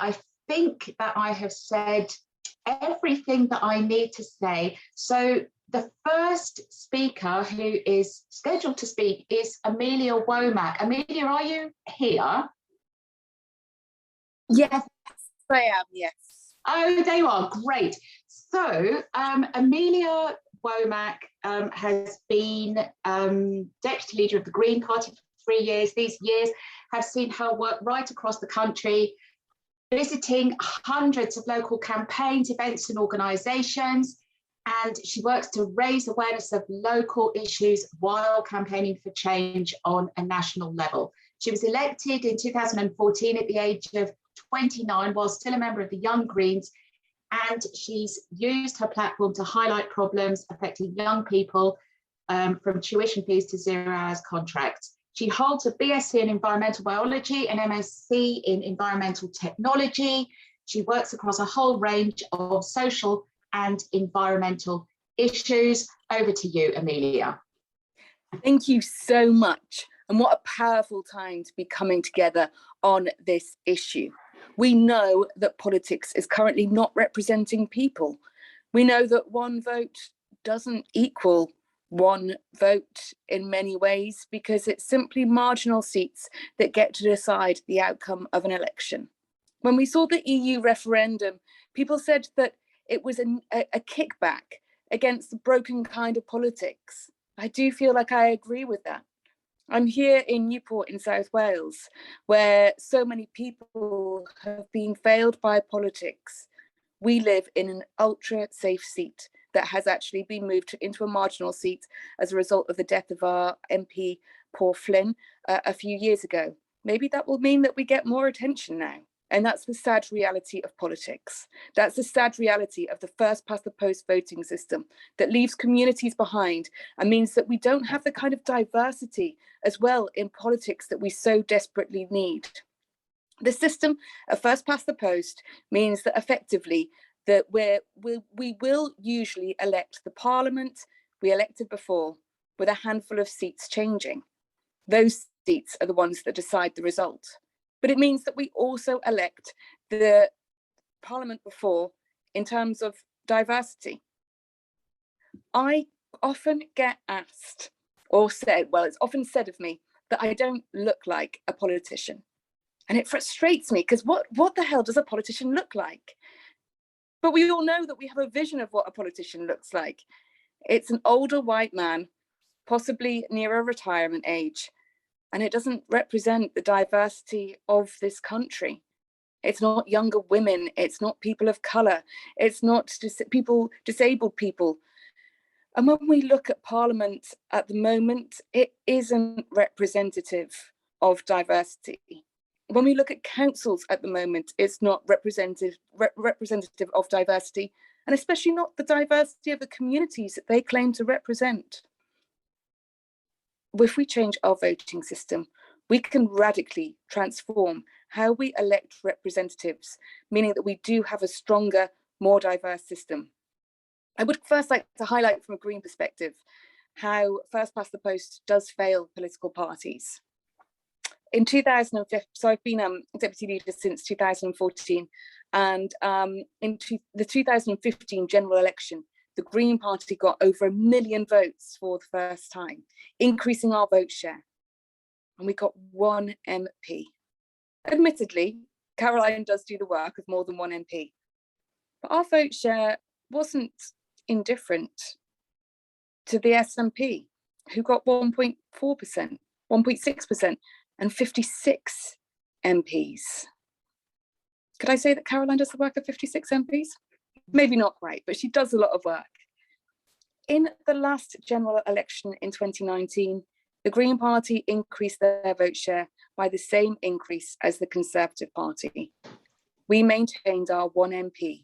I think that I have said everything that I need to say. So the first speaker who is scheduled to speak is Amelia Womack. Amelia, are you here? Yes, I am, yes. Oh, there you are, great. So Amelia Womack has been deputy leader of the Green Party for 3 years. These years have seen her work right across the country, visiting hundreds of local campaigns, events and organisations, and she works to raise awareness of local issues while campaigning for change on a national level. She was elected in 2014 at the age of 29 while still a member of the Young Greens, and she's used her platform to highlight problems affecting young people, from tuition fees to 0 hours contracts. She holds a BSc in environmental biology and MSc in environmental technology. She works across a whole range of social and environmental issues. Over to you, Amelia. Thank you so much. And what a powerful time to be coming together on this issue. We know that politics is currently not representing people. We know that one vote doesn't equal one vote in many ways, because it's simply marginal seats that get to decide the outcome of an election. When we saw the EU referendum, people said that it was a kickback against the broken kind of politics. I do feel like I agree with that. I'm here in Newport in South Wales, where so many people have been failed by politics. We live in an ultra safe seat that has actually been moved into a marginal seat as a result of the death of our MP, Paul Flynn, a few years ago. Maybe that will mean that we get more attention now. And that's the sad reality of politics. That's the sad reality of the first past the post voting system that leaves communities behind and means that we don't have the kind of diversity as well in politics that we so desperately need. The system of first past the post means that effectively that we will usually elect the parliament we elected before, with a handful of seats changing. Those seats are the ones that decide the result. But it means that we also elect the parliament before in terms of diversity. I often get asked or said, well, it's often said of me that I don't look like a politician. And it frustrates me, because what the hell does a politician look like? But we all know that we have a vision of what a politician looks like. It's an older white man, possibly near a retirement age, and it doesn't represent the diversity of this country. It's not younger women, it's not people of colour, it's not disabled people. And when we look at Parliament at the moment, it isn't representative of diversity. When we look at councils at the moment, it's not representative of diversity, and especially not the diversity of the communities that they claim to represent. If we change our voting system, we can radically transform how we elect representatives, meaning that we do have a stronger, more diverse system. I would first like to highlight from a Green perspective how first past the post does fail political parties. In 2000, so I've been deputy leader since 2014, and in the 2015 general election, the Green Party got over 1 million votes for the first time, increasing our vote share, and we got 1 MP. Admittedly, Caroline does do the work of more than 1 MP, but our vote share wasn't indifferent to the SNP, who got 1.4%, 1.6%, and 56 MPs. Could I say that Caroline does the work of 56 MPs? Maybe not quite, but she does a lot of work. In the last general election in 2019, the Green Party increased their vote share by the same increase as the Conservative Party. We maintained our 1 MP,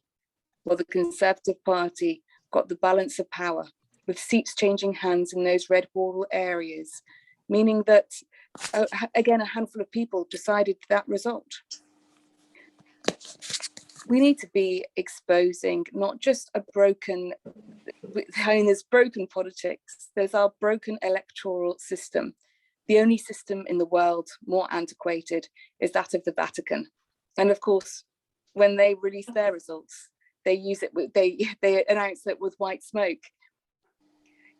while the Conservative Party got the balance of power, with seats changing hands in those red wall areas, meaning that, again, a handful of people decided that result. We need to be exposing not just a broken, there's broken politics, there's our broken electoral system. The only system in the world more antiquated is that of the Vatican. And of course, when they release their results, they announce it with white smoke.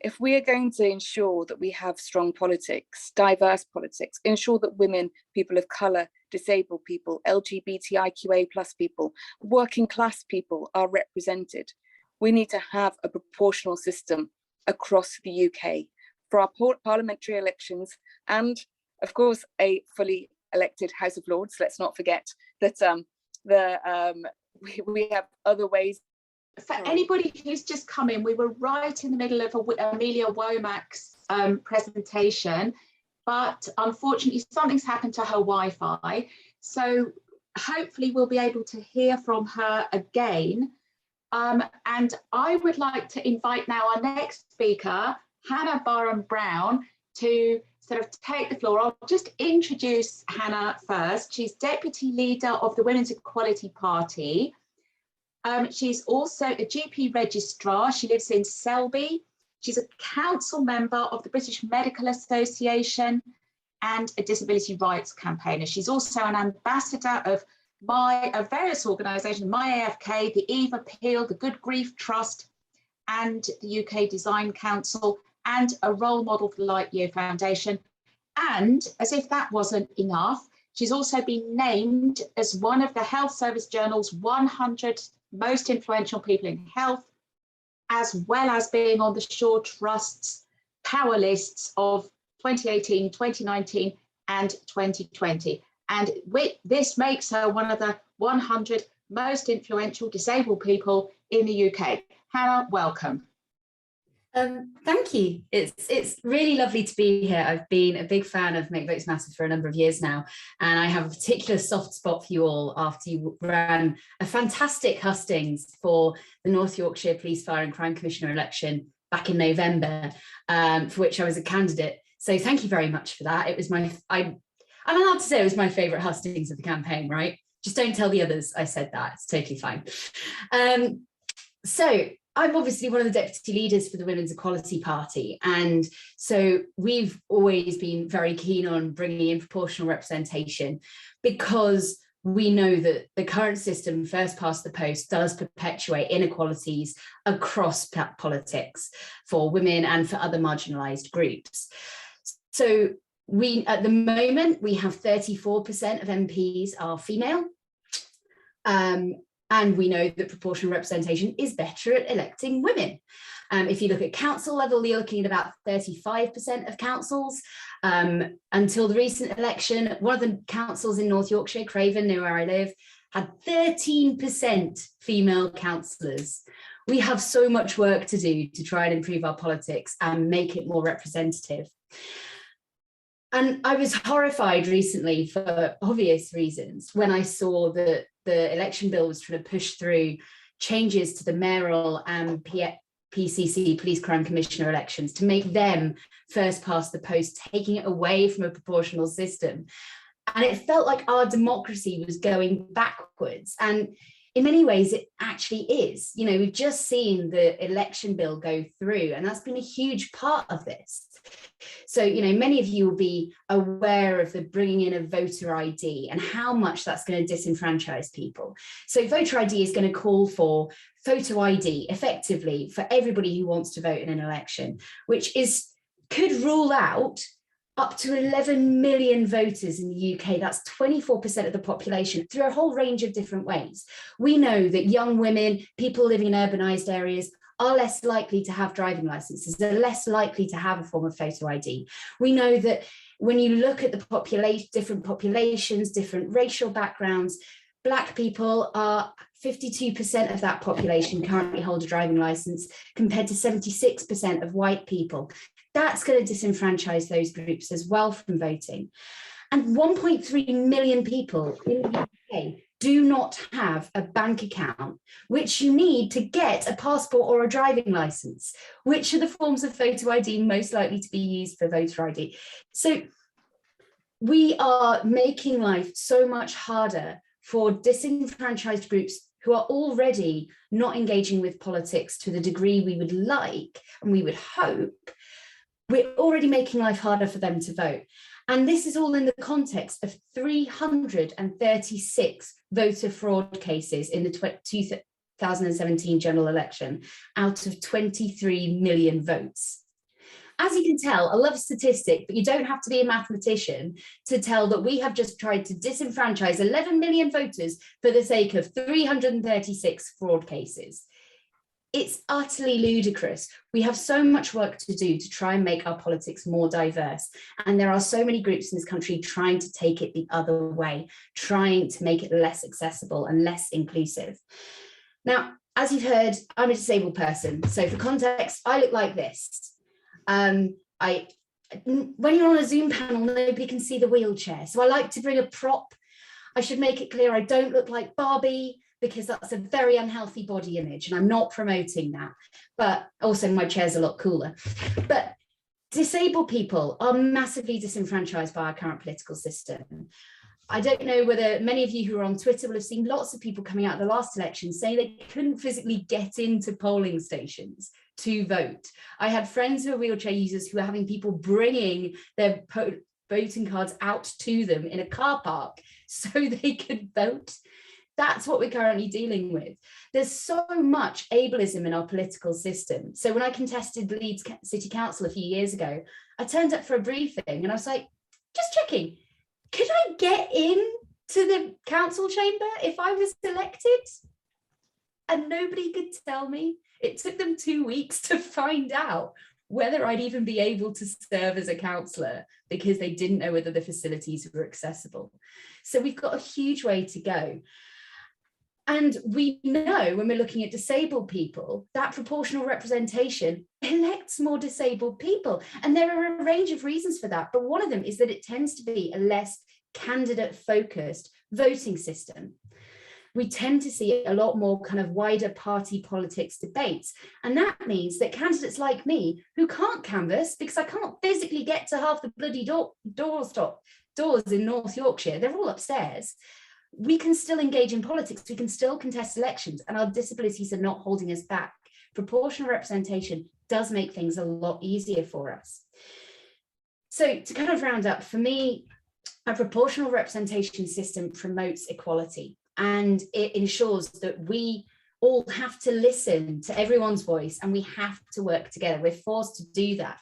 If we are going to ensure that we have strong politics, diverse politics, ensure that women, people of colour, disabled people, LGBTIQA+ people, working class people are represented, we need to have a proportional system across the UK for our parliamentary elections and, of course, a fully elected House of Lords. Let's not forget that we have other ways. For anybody who's just come in, we were right in the middle of Amelia Womack's presentation, but unfortunately something's happened to her Wi-Fi. So hopefully we'll be able to hear from her again. And I would like to invite now our next speaker, Hannah Barham-Brown, to sort of take the floor. I'll just introduce Hannah first. She's Deputy Leader of the Women's Equality Party. She's also a GP registrar. She lives in Selby. She's a council member of the British Medical Association and a disability rights campaigner. She's also an ambassador of various organisations, MyAFK, the Eve Appeal, the Good Grief Trust, and the UK Design Council, and a role model for the Lightyear Foundation. And as if that wasn't enough, she's also been named as one of the Health Service Journal's 100 most influential people in health, as well as being on the Shaw Trust's power lists of 2018, 2019, and 2020. And this makes her one of the 100 most influential disabled people in the UK. Hannah, welcome. Thank you. It's really lovely to be here. I've been a big fan of Make Votes Matter for a number of years now, and I have a particular soft spot for you all after you ran a fantastic hustings for the North Yorkshire Police, Fire and Crime Commissioner election back in November, for which I was a candidate. So thank you very much for that. It was I'm allowed to say it was my favourite hustings of the campaign, right? Just don't tell the others I said that. It's totally fine. So I'm obviously one of the deputy leaders for the Women's Equality Party. And so we've always been very keen on bringing in proportional representation because we know that the current system, first past the post, does perpetuate inequalities across politics for women and for other marginalised groups. So at the moment, we have 34% of MPs are female. And we know that proportional representation is better at electing women. If you look at council level, you're looking at about 35% of councils. Until the recent election, one of the councils in North Yorkshire, Craven, near where I live, had 13% female councillors. We have so much work to do to try and improve our politics and make it more representative. And I was horrified recently, for obvious reasons, when I saw that the election bill was trying to push through changes to the mayoral and PCC, Police Crime Commissioner elections, to make them first past the post, taking it away from a proportional system. And it felt like our democracy was going backwards. And in many ways, it actually is. You know, we've just seen the election bill go through, and that's been a huge part of this. So, you know, many of you will be aware of the bringing in of voter ID and how much that's going to disenfranchise people. So voter ID is going to call for photo ID effectively for everybody who wants to vote in an election, which could rule out up to 11 million voters in the UK. That's 24% of the population through a whole range of different ways. We know that young women, people living in urbanised areas, are less likely to have driving licenses. They're less likely to have a form of photo ID. We know that when you look at the different populations, different racial backgrounds, Black people are 52% of that population currently hold a driving licence, compared to 76% of white people. That's going to disenfranchise those groups as well from voting. And 1.3 million people in the UK do not have a bank account, which you need to get a passport or a driving licence. Which are the forms of photo ID most likely to be used for voter ID? So we are making life so much harder for disenfranchised groups who are already not engaging with politics to the degree we would like and we would hope. We're already making life harder for them to vote. And this is all in the context of 336 voter fraud cases in the 2017 general election out of 23 million votes. As you can tell, I love a statistic, but you don't have to be a mathematician to tell that we have just tried to disenfranchise 11 million voters for the sake of 336 fraud cases. It's utterly ludicrous. We have so much work to do to try and make our politics more diverse. And there are so many groups in this country trying to take it the other way, trying to make it less accessible and less inclusive. Now, as you've heard, I'm a disabled person. So for context, I look like this. When you're on a Zoom panel, nobody can see the wheelchair. So I like to bring a prop. I should make it clear I don't look like Barbie, because that's a very unhealthy body image, and I'm not promoting that. But also my chair's a lot cooler. But disabled people are massively disenfranchised by our current political system. I don't know whether many of you who are on Twitter will have seen lots of people coming out of the last election saying they couldn't physically get into polling stations to vote. I had friends who are wheelchair users who are having people bringing their voting cards out to them in a car park so they could vote. That's what we're currently dealing with. There's so much ableism in our political system. So when I contested the Leeds City Council a few years ago, I turned up for a briefing and I was like, just checking, could I get in to the council chamber if I was elected? And nobody could tell me. It took them 2 weeks to find out whether I'd even be able to serve as a councillor, because they didn't know whether the facilities were accessible. So we've got a huge way to go. And we know when we're looking at disabled people, that proportional representation elects more disabled people. And there are a range of reasons for that. But one of them is that it tends to be a less candidate-focused voting system. We tend to see a lot more kind of wider party politics debates. And that means that candidates like me, who can't canvass because I can't physically get to half the bloody doors in North Yorkshire, they're all upstairs, we can still engage in politics, we can still contest elections, and our disabilities are not holding us back. Proportional representation does make things a lot easier for us. So to kind of round up, for me, a proportional representation system promotes equality, and it ensures that we all have to listen to everyone's voice and we have to work together. We're forced to do that.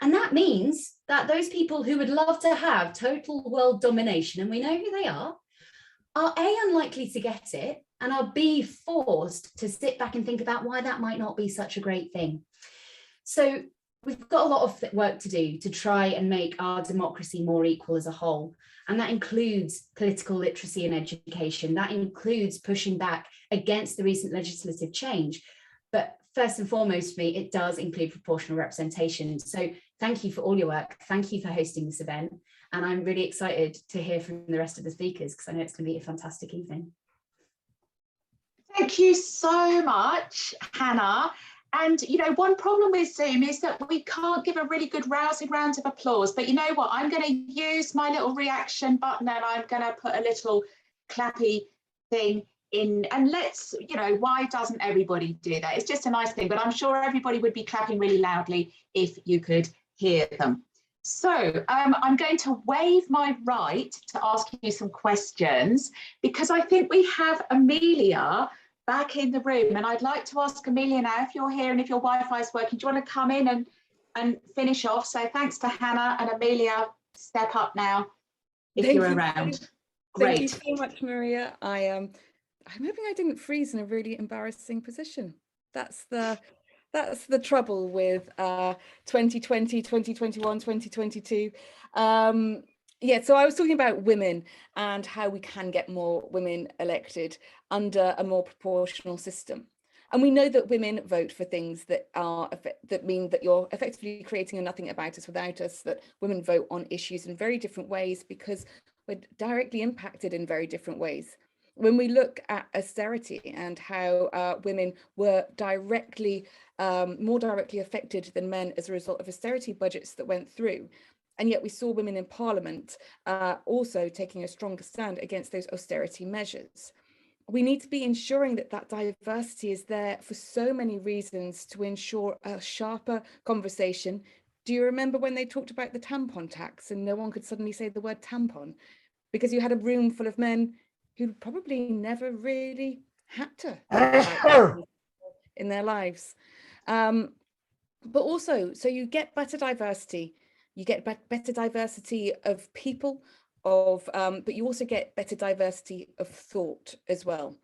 And that means that those people who would love to have total world domination, and we know who they are A, unlikely to get it, and are B, forced to sit back and think about why that might not be such a great thing. So we've got a lot of work to do to try and make our democracy more equal as a whole. And that includes political literacy and education. That includes pushing back against the recent legislative change. But first and foremost for me, it does include proportional representation. So thank you for all your work. Thank you for hosting this event. And I'm really excited to hear from the rest of the speakers, because I know it's going to be a fantastic evening. Thank you so much, Hannah. And, you know, one problem with Zoom is that we can't give a really good rousing round of applause. But you know what? I'm going to use my little reaction button and I'm going to put a little clappy thing in. And let's, you know, why doesn't everybody do that? It's just a nice thing. But I'm sure everybody would be clapping really loudly if you could hear them. So I'm going to waive my right to ask you some questions, because I think we have Amelia back in the room, and I'd like to ask Amelia now, if you're here and if your Wi-Fi is working, do you want to come in and finish off? So thanks to Hannah, and Amelia, step up now if you're around. Great. Thank you so much, Maria. I'm hoping I didn't freeze in a really embarrassing position. That's the trouble with 2020, 2021, 2022. Yeah, so I was talking about women and how we can get more women elected under a more proportional system. And we know that women vote for things that mean that you're effectively creating a nothing about us without us, that women vote on issues in very different ways because we're directly impacted in very different ways. When we look at austerity and how women were more directly affected than men as a result of austerity budgets that went through, and yet we saw women in Parliament also taking a stronger stand against those austerity measures. We need to be ensuring that that diversity is there for so many reasons, to ensure a sharper conversation, Do you remember when they talked about the tampon tax and no one could suddenly say the word tampon? Because you had a room full of men who probably never really had to in their lives. But also, so you get better diversity, you get better diversity of people, but you also get better diversity of thought as well.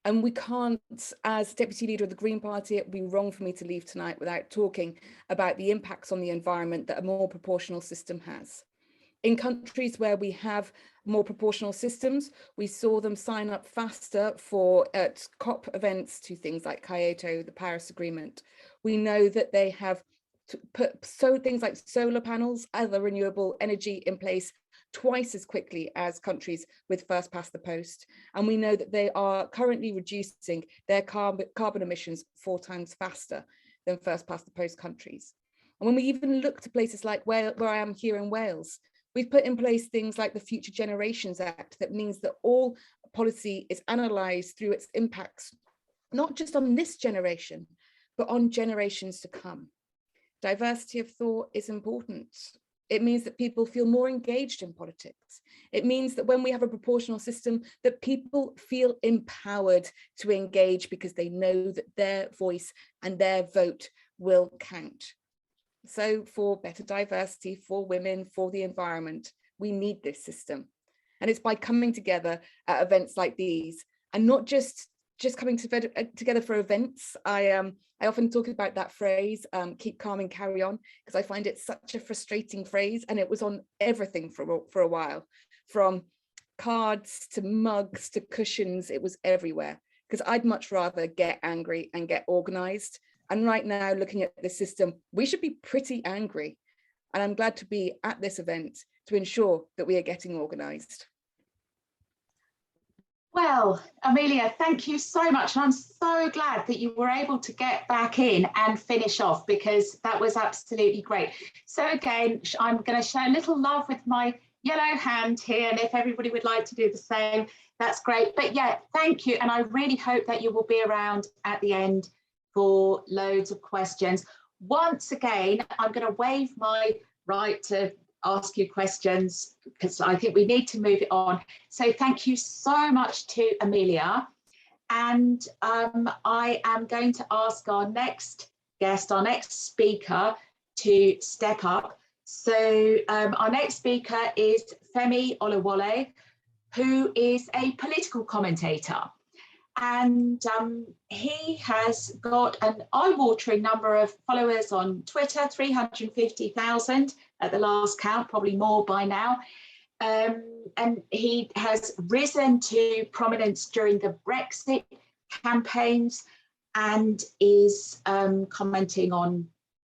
And we can't, as Deputy Leader of the Green Party, it would be wrong for me to leave tonight without talking about the impacts on the environment that a more proportional system has. In countries where we have more proportional systems, we saw them sign up faster for COP events to things like Kyoto, the Paris Agreement. We know that they have put things like solar panels, other renewable energy in place twice as quickly as countries with first past the post. And we know that they are currently reducing their carbon emissions 4 times faster than first past the post countries. And when we even look to places like where I am here in Wales, we've put in place things like the Future Generations Act that means that all policy is analysed through its impacts, not just on this generation, but on generations to come. Diversity of thought is important. It means that people feel more engaged in politics. It means that when we have a proportional system, that people feel empowered to engage because they know that their voice and their vote will count. So for better diversity, for women, for the environment, we need this system. And it's by coming together at events like these, and not just coming together for events. I often talk about that phrase, keep calm and carry on, because I find it such a frustrating phrase, and it was on everything for a while, from cards to mugs to cushions, it was everywhere, because I'd much rather get angry and get organised. And right now, looking at the system, we should be pretty angry. And I'm glad to be at this event to ensure that we are getting organised. Well, Amelia, thank you so much. And I'm so glad that you were able to get back in and finish off, because that was absolutely great. So again, I'm going to show a little love with my yellow hand here. And if everybody would like to do the same, that's great. But yeah, thank you. And I really hope that you will be around at the end for loads of questions. Once again, I'm going to waive my right to ask you questions because I think we need to move it on. So thank you so much to Amelia. And I am going to ask our next guest, our next speaker, to step up. So our next speaker is Femi Olawale, who is a political commentator. And he has got an eye-watering number of followers on Twitter, 350,000 at the last count, probably more by now. And he has risen to prominence during the Brexit campaigns and is commenting on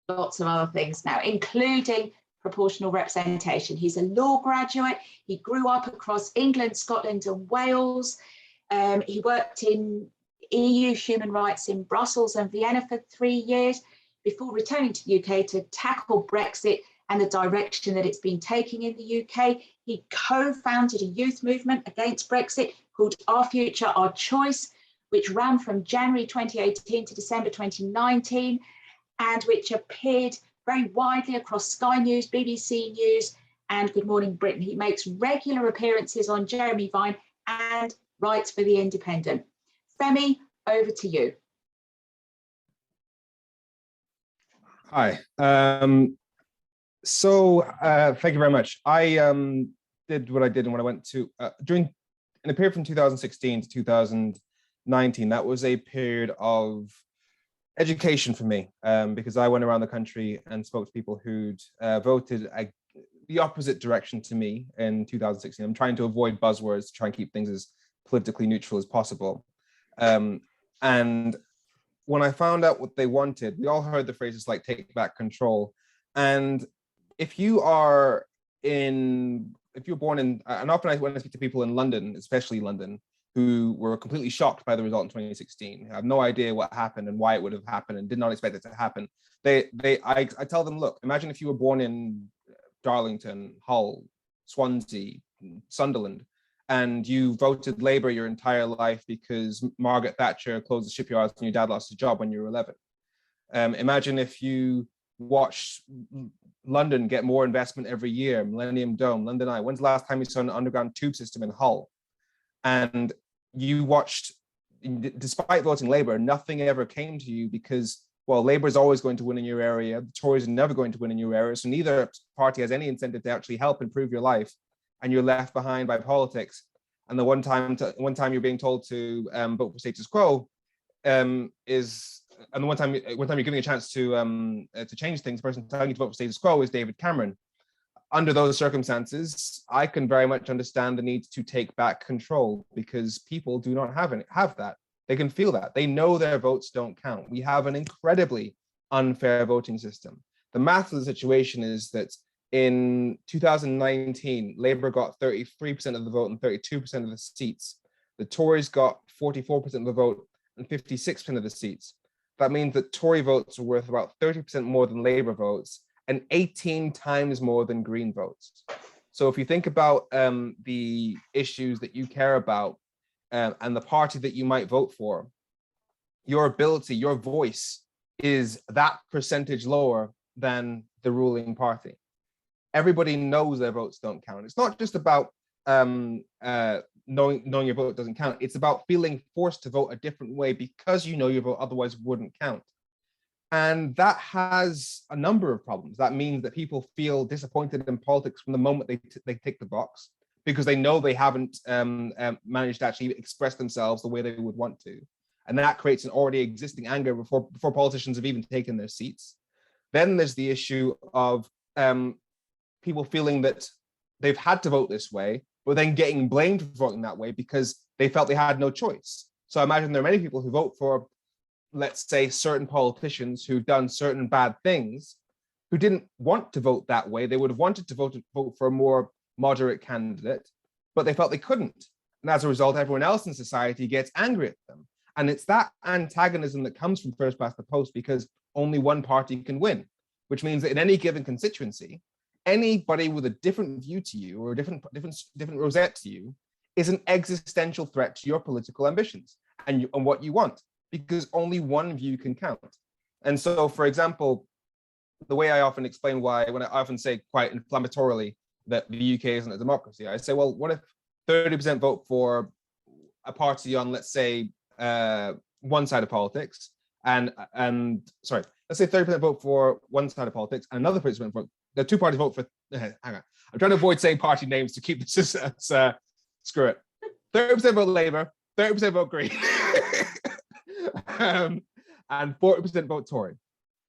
lots of other things now, including proportional representation. He's a law graduate. He grew up across England, Scotland, and Wales. He worked in EU human rights in Brussels and Vienna for 3 years before returning to the UK to tackle Brexit and the direction that it's been taking in the UK. He co-founded a youth movement against Brexit called Our Future, Our Choice, which ran from January 2018 to December 2019, and which appeared very widely across Sky News, BBC News, and Good Morning Britain. He makes regular appearances on Jeremy Vine and writes for The Independent. Femi, over to you. Hi. Thank you very much. I did what I did when I went to, in a period from 2016 to 2019, that was a period of education for me, because I went around the country and spoke to people who'd voted the opposite direction to me in 2016. I'm trying to avoid buzzwords, to try and keep things as politically neutral as possible. And when I found out what they wanted, we all heard the phrases like take back control. And if you're born in, and often when I speak to people in London, especially London, who were completely shocked by the result in 2016, have no idea what happened and why it would have happened and did not expect it to happen. I tell them, look, imagine if you were born in Darlington, Hull, Swansea, Sunderland, and you voted Labour your entire life because Margaret Thatcher closed the shipyards and your dad lost his job when you were 11. Imagine if you watch London get more investment every year, Millennium Dome, London Eye. When's the last time you saw an underground tube system in Hull? And you watched, despite voting Labour, nothing ever came to you because, well, Labour is always going to win in your area. The Tories are never going to win in your area. So neither party has any incentive to actually help improve your life, and you're left behind by politics. And the one time you're being told to vote for status quo and the one time you're giving a chance to change things, the person telling you to vote for status quo is David Cameron. Under those circumstances, I can very much understand the need to take back control, because people do not have that. They can feel that. They know their votes don't count. We have an incredibly unfair voting system. The math of the situation is that in 2019, Labour got 33% of the vote and 32% of the seats. The Tories got 44% of the vote and 56% of the seats. That means that Tory votes are worth about 30% more than Labour votes and 18 times more than Green votes. So if you think about the issues that you care about and the party that you might vote for, your ability, your voice is that percentage lower than the ruling party. Everybody knows their votes don't count. It's not just about knowing your vote doesn't count. It's about feeling forced to vote a different way because you know your vote otherwise wouldn't count. And that has a number of problems. That means that people feel disappointed in politics from the moment they tick the box, because they know they haven't managed to actually express themselves the way they would want to. And that creates an already existing anger before politicians have even taken their seats. Then there's the issue of people feeling that they've had to vote this way, but then getting blamed for voting that way because they felt they had no choice. So I imagine there are many people who vote for, let's say, certain politicians who've done certain bad things, who didn't want to vote that way. They would have wanted to vote for a more moderate candidate, but they felt they couldn't. And as a result, everyone else in society gets angry at them. And it's that antagonism that comes from first past the post, because only one party can win, which means that in any given constituency, anybody with a different view to you or a different rosette to you is an existential threat to your political ambitions and what you want, because only one view can count. And so, for example, the way I often explain why, when I often say quite inflammatorily that the UK isn't a democracy, I say, well, what if 30% vote for a party on, let's say, one side of politics, and sorry, let's say 30% vote for one side of politics, and another 30% vote, the two parties vote for, hang on, I'm trying to avoid saying party names to keep this as screw it. 30% vote Labour, 30% vote Green, and 40% vote Tory.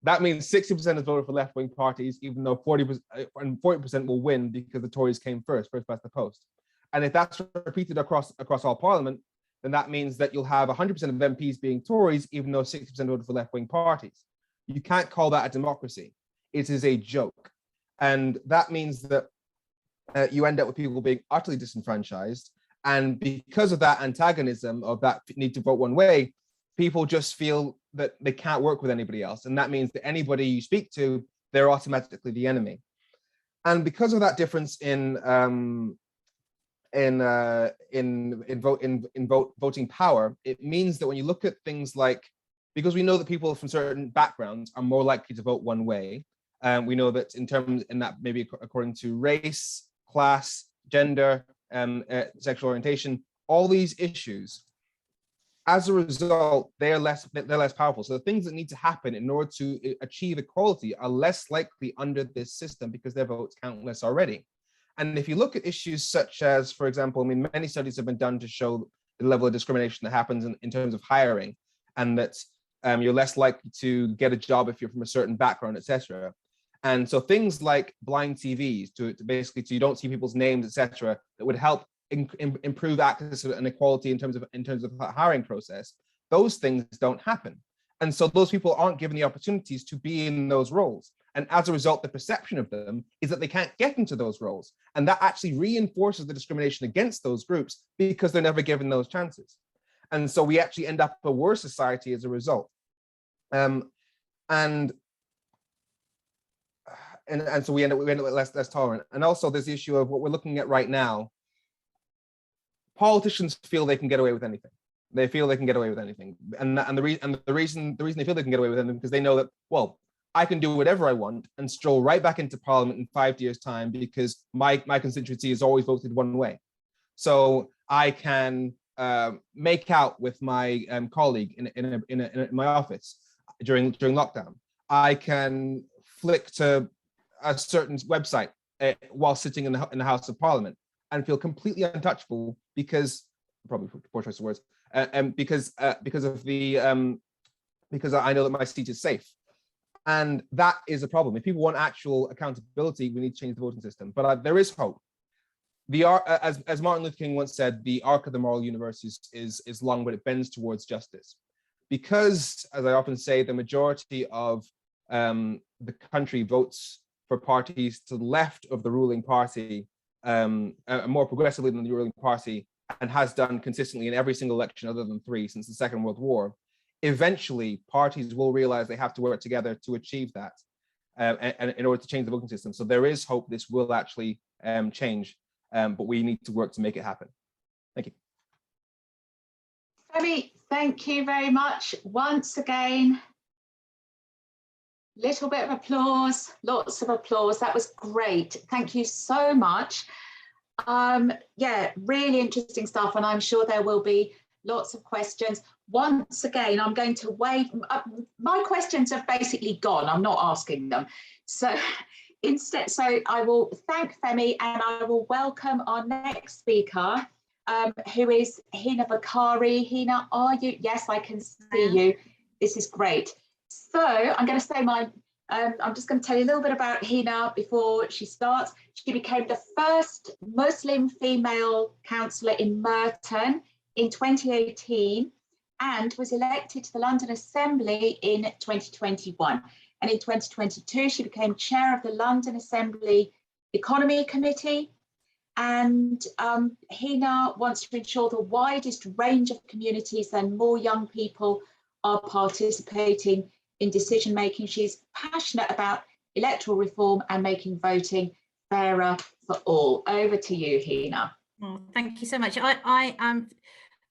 That means 60% has voted for left-wing parties, even though 40% will win because the Tories came first past the post. And if that's repeated across all Parliament, then that means that you'll have 100% of MPs being Tories, even though 60% voted for left-wing parties. You can't call that a democracy. It is a joke. And that means that you end up with people being utterly disenfranchised. And because of that antagonism of that need to vote one way, people just feel that they can't work with anybody else. And that means that anybody you speak to, they're automatically the enemy. And because of that difference in voting power, it means that when you look at things like, because we know that people from certain backgrounds are more likely to vote one way. We know that in that maybe according to race, class, gender, sexual orientation, all these issues, as a result, they're less powerful. So the things that need to happen in order to achieve equality are less likely under this system because their votes count less already. And if you look at issues such as, for example, I mean, many studies have been done to show the level of discrimination that happens in terms of hiring, and that you're less likely to get a job if you're from a certain background, etc. And so things like blind TVs, to basically you don't see people's names, etc., that would help improve access and equality in terms of the hiring process. Those things don't happen, and so those people aren't given the opportunities to be in those roles. And as a result, the perception of them is that they can't get into those roles, and that actually reinforces the discrimination against those groups because they're never given those chances. And so we actually end up a worse society as a result. And so we end up with less tolerant. And also there's the issue of what we're looking at right now. Politicians feel they can get away with anything. They feel they can get away with anything. And the reason they feel they can get away with anything because they know that, well, I can do whatever I want and stroll right back into Parliament in 5 years' time because my constituency has always voted one way. So I can make out with my colleague in my office during lockdown. I can flick to a certain website while sitting in the House of Parliament and feel completely untouchable because, probably poor choice of words, because I know that my seat is safe. And that is a problem. If people want actual accountability, we need to change the voting system. But there is hope. As Martin Luther King once said, the arc of the moral universe is long, but it bends towards justice. Because, as I often say, the majority of the country votes for parties to the left of the ruling party, more progressively than the ruling party, and has done consistently in every single election other than 3 since the Second World War, eventually parties will realize they have to work together to achieve that, and in order to change the voting system. So there is hope this will actually change, but we need to work to make it happen. Thank you. Femi, thank you very much. Once again, little bit of applause, lots of applause. That was great. Thank you so much. Yeah, really interesting stuff, and I'm sure there will be lots of questions. Once again, I'm going to waive, my questions have basically gone, I'm not asking them. So instead, I will thank Femi and I will welcome our next speaker, who is Hina Bakari. Hina, are you? Yes, I can see you. This is great. So I'm going to say I'm just going to tell you a little bit about Hina before she starts. She became the first Muslim female councillor in Merton in 2018 and was elected to the London Assembly in 2021. And in 2022, she became chair of the London Assembly Economy Committee. And Hina wants to ensure the widest range of communities and more young people are participating in decision making. She's passionate about electoral reform and making voting fairer for all. Over to you, Hina. Oh, thank you so much. I am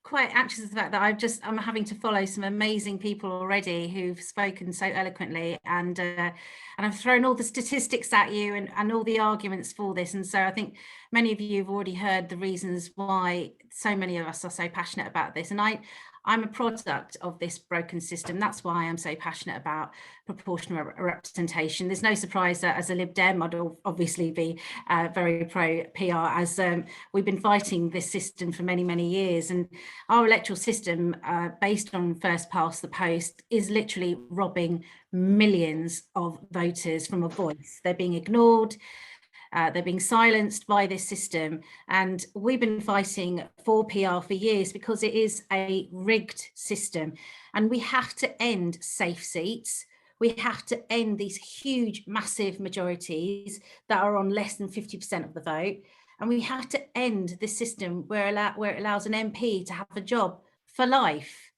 quite anxious of the fact that I'm having to follow some amazing people already who've spoken so eloquently, and I've thrown all the statistics at you and all the arguments for this, and so I think many of you have already heard the reasons why so many of us are so passionate about this, and I'm a product of this broken system. That's why I'm so passionate about proportional representation. There's no surprise that as a Lib Dem, I'd obviously be very pro PR, as we've been fighting this system for many, many years. And our electoral system, based on first past the post, is literally robbing millions of voters from a voice. They're being ignored. They're being silenced by this system, and we've been fighting for PR for years because it is a rigged system, and we have to end safe seats. We have to end these huge, massive majorities that are on less than 50% of the vote, and we have to end this system where it allows an MP to have a job for life.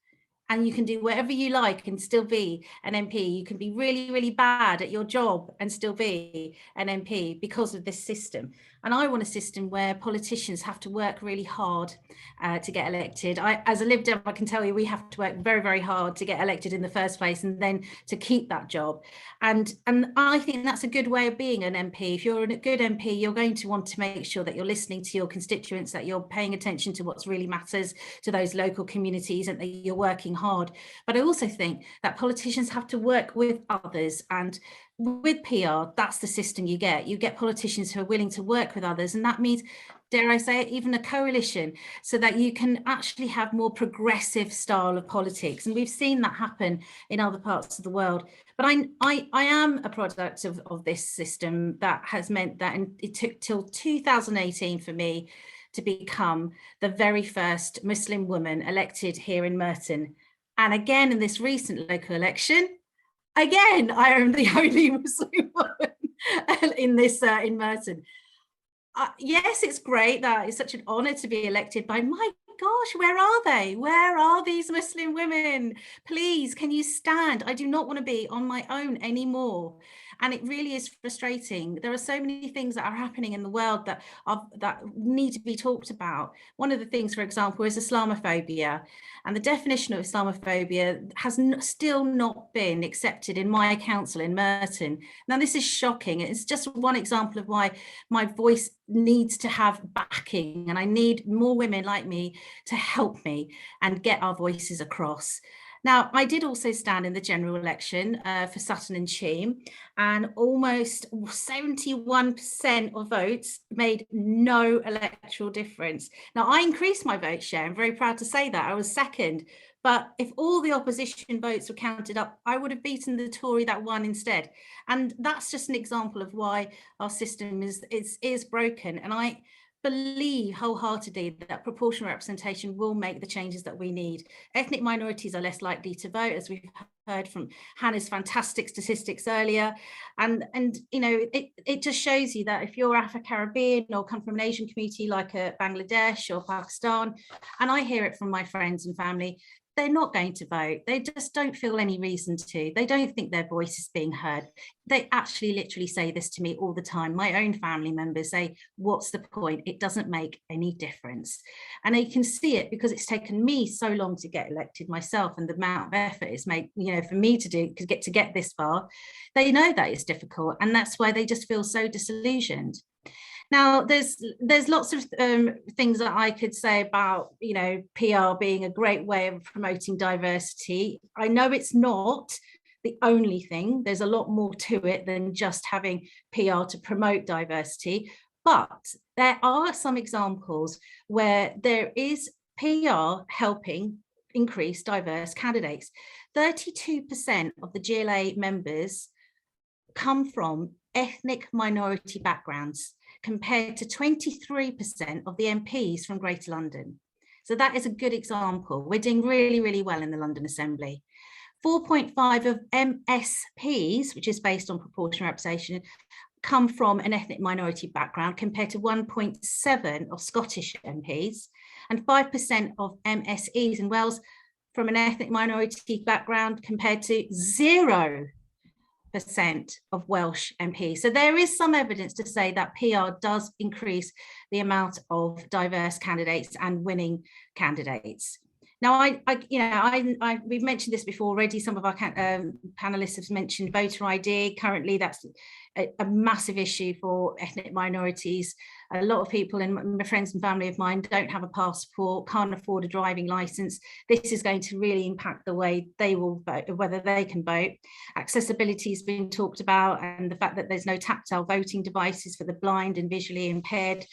And you can do whatever you like and still be an MP. You can be really, really bad at your job and still be an MP because of this system. And I want a system where politicians have to work really hard to get elected. As a Lib Dem, I can tell you we have to work very, very hard to get elected in the first place and then to keep that job. And I think that's a good way of being an MP. If you're a good MP, you're going to want to make sure that you're listening to your constituents, that you're paying attention to what really matters to those local communities, and that you're working hard. But I also think that politicians have to work with others, and with PR, that's the system you get. You get politicians who are willing to work with others, and that means, dare I say it, even a coalition, so that you can actually have more progressive style of politics. And we've seen that happen in other parts of the world. But I am a product of this system that has meant that it took till 2018 for me to become the very first Muslim woman elected here in Merton. And again, in this recent local election, again, I am the only Muslim woman in Merton. Yes, it's great that it's such an honour to be elected, but my gosh, where are they? Where are these Muslim women? Please, can you stand? I do not want to be on my own anymore. And it really is frustrating. There are so many things that are happening in the world that need to be talked about. One of the things, for example, is Islamophobia. And the definition of Islamophobia has still not been accepted in my council in Merton. Now, this is shocking. It's just one example of why my voice needs to have backing, and I need more women like me to help me and get our voices across. Now, I did also stand in the general election for Sutton and Cheam, and almost 71% of votes made no electoral difference. Now, I increased my vote share. I'm very proud to say that. I was second. But if all the opposition votes were counted up, I would have beaten the Tory that won instead. And that's just an example of why our system is broken. And I believe wholeheartedly that proportional representation will make the changes that we need. Ethnic minorities are less likely to vote, as we've heard from Hannah's fantastic statistics earlier. And you know, it just shows you that if you're Afro-Caribbean or come from an Asian community like Bangladesh or Pakistan, and I hear it from my friends and family, they're not going to vote. They just don't feel any reason to. They don't think their voice is being heard. They actually literally say this to me all the time. My own family members say, what's the point? It doesn't make any difference. And they can see it because it's taken me so long to get elected myself, and the amount of effort it's made, you know, for me to do, to get this far. They know that it's difficult, and that's why they just feel so disillusioned. Now, there's lots of things that I could say about, you know, PR being a great way of promoting diversity. I know it's not the only thing. There's a lot more to it than just having PR to promote diversity. But there are some examples where there is PR helping increase diverse candidates. 32% of the GLA members come from ethnic minority backgrounds, compared to 23% of the MPs from Greater London. So that is a good example. We're doing really, really well in the London Assembly. 4.5 of MSPs, which is based on proportional representation, come from an ethnic minority background, compared to 1.7 of Scottish MPs, and 5% of MSEs in Wales from an ethnic minority background, compared to 0% of Welsh MPs. So there is some evidence to say that PR does increase the amount of diverse candidates and winning candidates. Now, we've mentioned this before already. Some of our panelists have mentioned voter ID. Currently, that's a massive issue for ethnic minorities. A lot of people, and my friends and family of mine, don't have a passport, can't afford a driving license. This is going to really impact the way they will vote, whether they can vote. Accessibility has been talked about, and the fact that there's no tactile voting devices for the blind and visually impaired.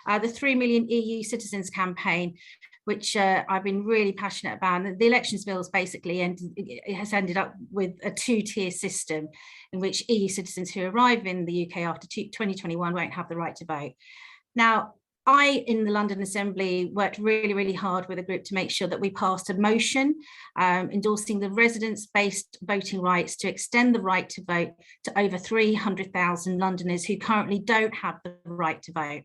The 3 Million EU Citizens campaign, which I've been really passionate about. And the elections bill has ended up with a two-tier system in which EU citizens who arrive in the UK after 2021 won't have the right to vote. Now, I, in the London Assembly, worked really, really hard with a group to make sure that we passed a motion endorsing the residence-based voting rights to extend the right to vote to over 300,000 Londoners who currently don't have the right to vote.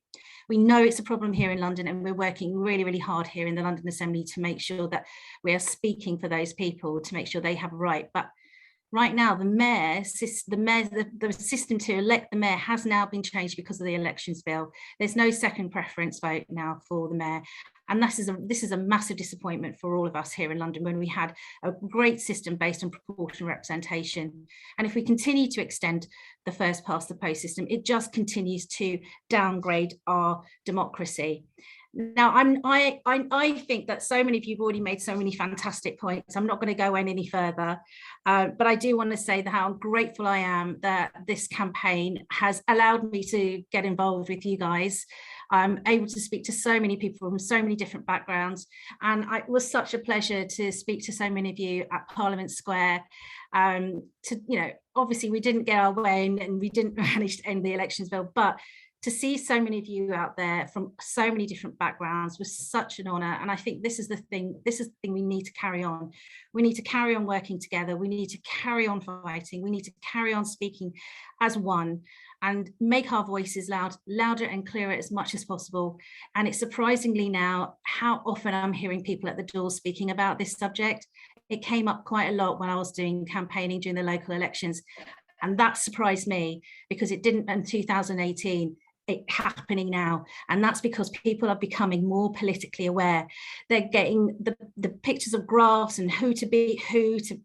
We know it's a problem here in London, and we're working really, really hard here in the London Assembly to make sure that we are speaking for those people, to make sure they have a right. But right now, the system to elect the mayor has now been changed because of the elections bill. There's no second preference vote now for the mayor. And this is a massive disappointment for all of us here in London, when we had a great system based on proportional representation. And if we continue to extend the first past the post system, it just continues to downgrade our democracy. Now, I think that so many of you have already made so many fantastic points. I'm not going to go any further, but I do want to say that how grateful I am that this campaign has allowed me to get involved with you guys. I'm able to speak to so many people from so many different backgrounds, and it was such a pleasure to speak to so many of you at Parliament Square. Obviously we didn't get our way and we didn't manage to end the elections bill, but to see so many of you out there from so many different backgrounds was such an honor. And I think this is the thing we need to carry on. We need to carry on working together. We need to carry on fighting. We need to carry on speaking as one and make our voices louder and clearer as much as possible. And it's surprisingly now how often I'm hearing people at the door speaking about this subject. It came up quite a lot when I was doing campaigning during the local elections. And that surprised me, because it didn't in 2018. It happening now, and that's because people are becoming more politically aware. They're getting the pictures of graphs and who to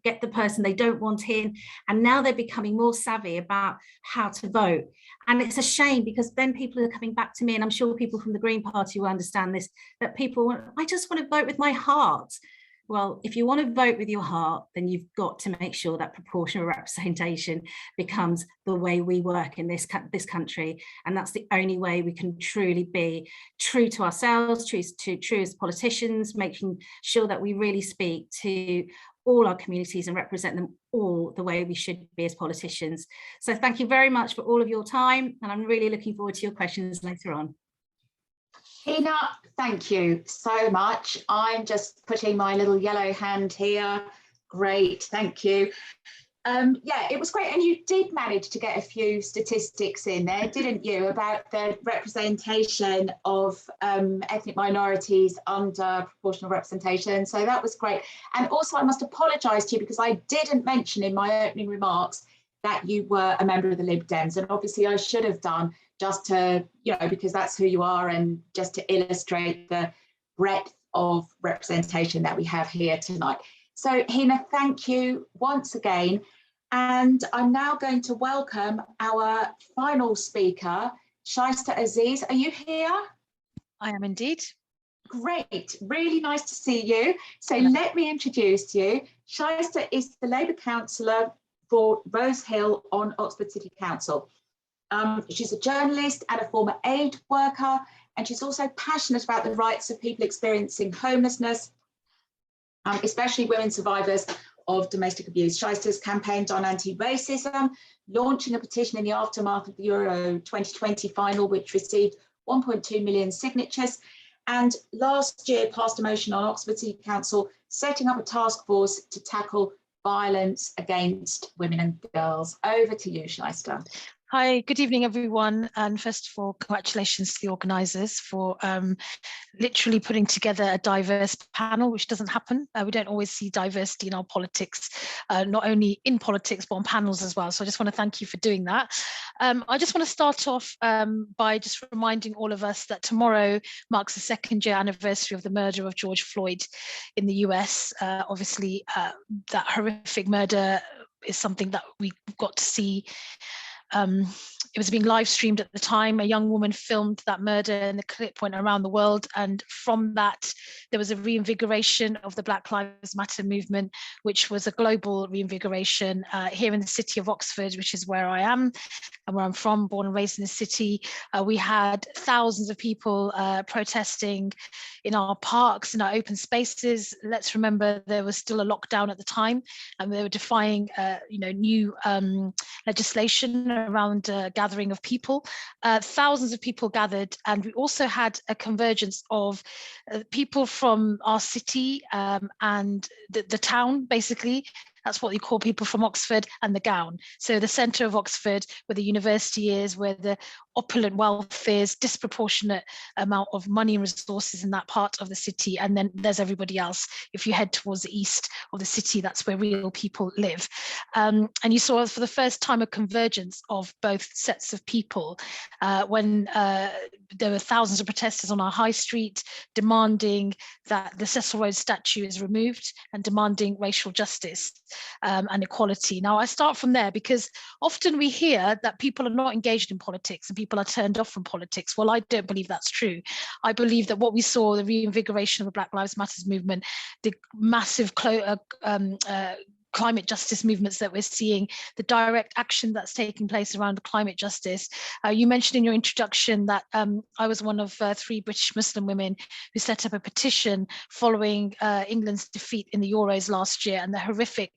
get the person they don't want in, and now they're becoming more savvy about how to vote. And it's a shame, because then people are coming back to me, and I'm sure people from the Green Party will understand this, that people want, I just want to vote with my heart. Well, if you want to vote with your heart, then you've got to make sure that proportional representation becomes the way we work in this country. And that's the only way we can truly be true to ourselves, true as politicians, making sure that we really speak to all our communities and represent them all the way we should be as politicians. So thank you very much for all of your time, and I'm really looking forward to your questions later on. Hina, thank you so much. I'm just putting my little yellow hand here. Great, thank you. Yeah, it was great. And you did manage to get a few statistics in there, didn't you, about the representation of ethnic minorities under proportional representation. So that was great. And also I must apologise to you, because I didn't mention in my opening remarks that you were a member of the Lib Dems. And obviously I should have done, just to, you know, because that's who you are, and just to illustrate the breadth of representation that we have here tonight. So Hina, thank you once again. And I'm now going to welcome our final speaker, Shaista Aziz. Are you here? I am indeed. Great, really nice to see you. So let me introduce you. Shaista is the Labour councillor for Rose Hill on Oxford City Council. She's a journalist and a former aid worker, and she's also passionate about the rights of people experiencing homelessness, especially women survivors of domestic abuse. Shaista's campaigned on anti-racism, launching a petition in the aftermath of the Euro 2020 final, which received 1.2 million signatures, and last year passed a motion on Oxford City Council setting up a task force to tackle violence against women and girls. Over to you, Shaista. Hi, good evening, everyone. And first of all, congratulations to the organisers for literally putting together a diverse panel, which doesn't happen. We don't always see diversity in our politics, not only in politics, but on panels as well. So I just want to thank you for doing that. I just want to start off by just reminding all of us that tomorrow marks the 2nd year anniversary of the murder of George Floyd in the US. Obviously, that horrific murder is something that we got to see. It was being live streamed at the time. A young woman filmed that murder and the clip went around the world. And from that, there was a reinvigoration of the Black Lives Matter movement, which was a global reinvigoration here in the city of Oxford, which is where I am and where I'm from, born and raised in the city. We had thousands of people protesting in our parks, in our open spaces. Let's remember there was still a lockdown at the time, and they were defying new legislation around gathering of people. Thousands of people gathered, and we also had a convergence of people from our city and the town, basically. That's what you call people from Oxford, and the Gown. So the centre of Oxford, where the university is, where the opulent wealth is, disproportionate amount of money and resources in that part of the city. And then there's everybody else. If you head towards the east of the city, that's where real people live. And you saw for the first time a convergence of both sets of people when there were thousands of protesters on our high street demanding that the Cecil Rhodes statue is removed and demanding racial justice and equality. Now, I start from there because often we hear that people are not engaged in politics and people are turned off from politics. Well, I don't believe that's true. I believe that what we saw, the reinvigoration of the Black Lives Matter movement, the massive climate justice movements that we're seeing, the direct action that's taking place around climate justice. You mentioned in your introduction that I was one of 3 British Muslim women who set up a petition following England's defeat in the Euros last year and the horrific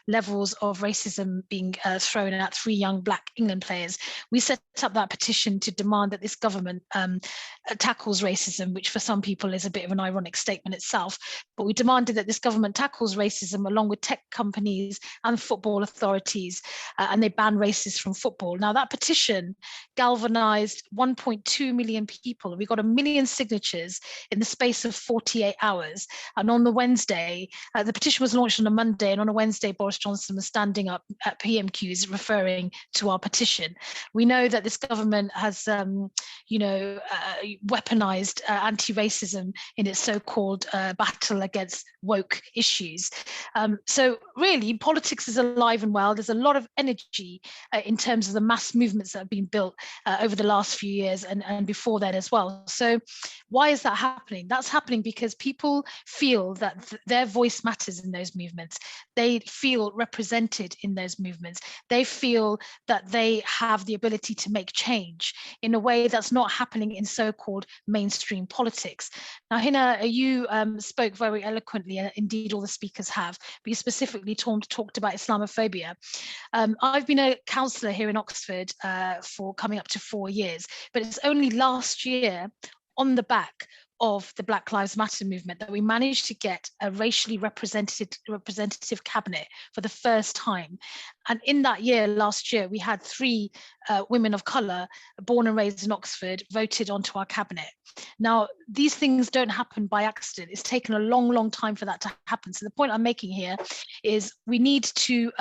levels of racism being thrown at 3 young Black England players. We set up that petition to demand that this government tackles racism, which for some people is a bit of an ironic statement itself, but we demanded that this government tackles racism along with tech companies companies and football authorities, and they ban racists from football. Now, that petition galvanized 1.2 million people. We got 1 million signatures in the space of 48 hours. And on the Wednesday, the petition was launched on a Monday, and on a Wednesday, Boris Johnson was standing up at PMQs referring to our petition. We know that this government has, weaponized anti-racism in its so-called battle against woke issues. So really, politics is alive and well. There's a lot of energy in terms of the mass movements that have been built over the last few years and before that as well. So why is that happening? That's happening because people feel that their voice matters in those movements. They feel represented in those movements. They feel that they have the ability to make change in a way that's not happening in so-called mainstream politics. Now, Hina, you spoke very eloquently, and indeed all the speakers have, but you specifically talked about Islamophobia. I've been a councillor here in Oxford for coming up to 4 years, but it's only last year, on the back of the Black Lives Matter movement, that we managed to get a racially representative cabinet for the first time. And in that year, last year, we had 3 women of colour, born and raised in Oxford, voted onto our cabinet. Now, these things don't happen by accident. It's taken a long, long time for that to happen. So the point I'm making here is we need to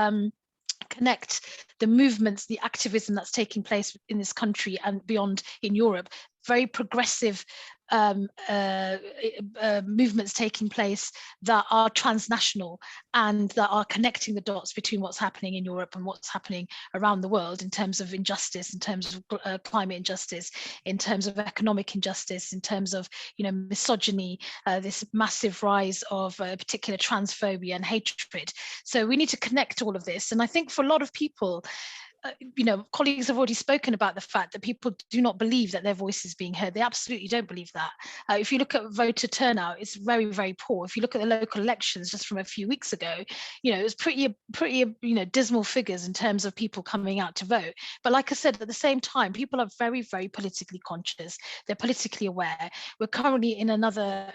connect the movements, the activism that's taking place in this country and beyond in Europe, very progressive movements taking place that are transnational and that are connecting the dots between what's happening in Europe and what's happening around the world in terms of injustice, in terms of climate injustice, in terms of economic injustice, in terms of misogyny, this massive rise of particular transphobia and hatred. So we need to connect all of this. And I think for a lot of people, colleagues have already spoken about the fact that people do not believe that their voice is being heard. They absolutely don't believe that. If you look at voter turnout, it's very, very poor. If you look at the local elections just from a few weeks ago, it was pretty dismal figures in terms of people coming out to vote. But like I said, at the same time, people are very, very politically conscious. They're politically aware. We're currently in another,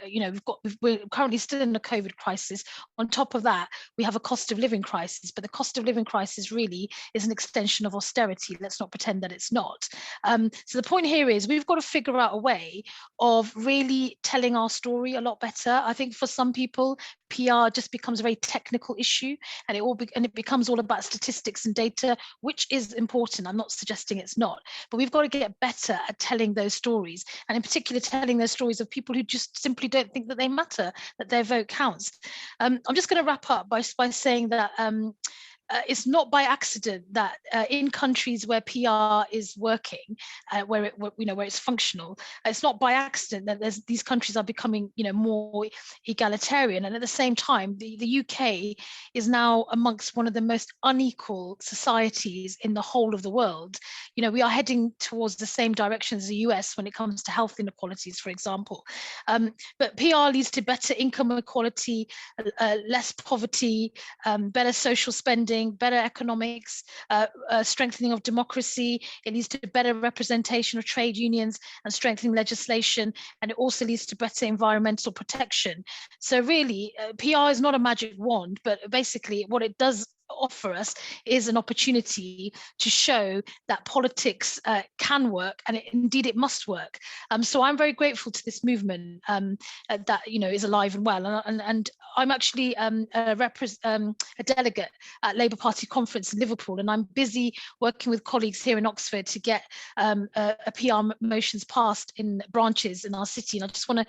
we're currently still in a COVID crisis. On top of that, we have a cost of living crisis, but the cost of living crisis really is an extension of austerity. Let's not pretend that it's not. So the point here is we've got to figure out a way of really telling our story a lot better. I think for some people, PR just becomes a very technical issue, and it becomes all about statistics and data, which is important. I'm not suggesting it's not, but we've got to get better at telling those stories, and in particular telling those stories of people who just simply don't think that they matter, that their vote counts. I'm just going to wrap up by saying that it's not by accident that in countries where PR is working, where it's functional, it's not by accident that these countries are becoming more egalitarian. And at the same time, the UK is now amongst one of the most unequal societies in the whole of the world. We are heading towards the same direction as the US when it comes to health inequalities, for example. But PR leads to better income equality, less poverty, better social spending, better economics, strengthening of democracy. It leads to better representation of trade unions and strengthening legislation, and it also leads to better environmental protection. So really, PR is not a magic wand, but basically what it does offer us is an opportunity to show that politics can work, and indeed it must work. So I'm very grateful to this movement that is alive and well, and I'm actually a delegate at Labour Party conference in Liverpool, and I'm busy working with colleagues here in Oxford to get a PR motions passed in branches in our city. And I just want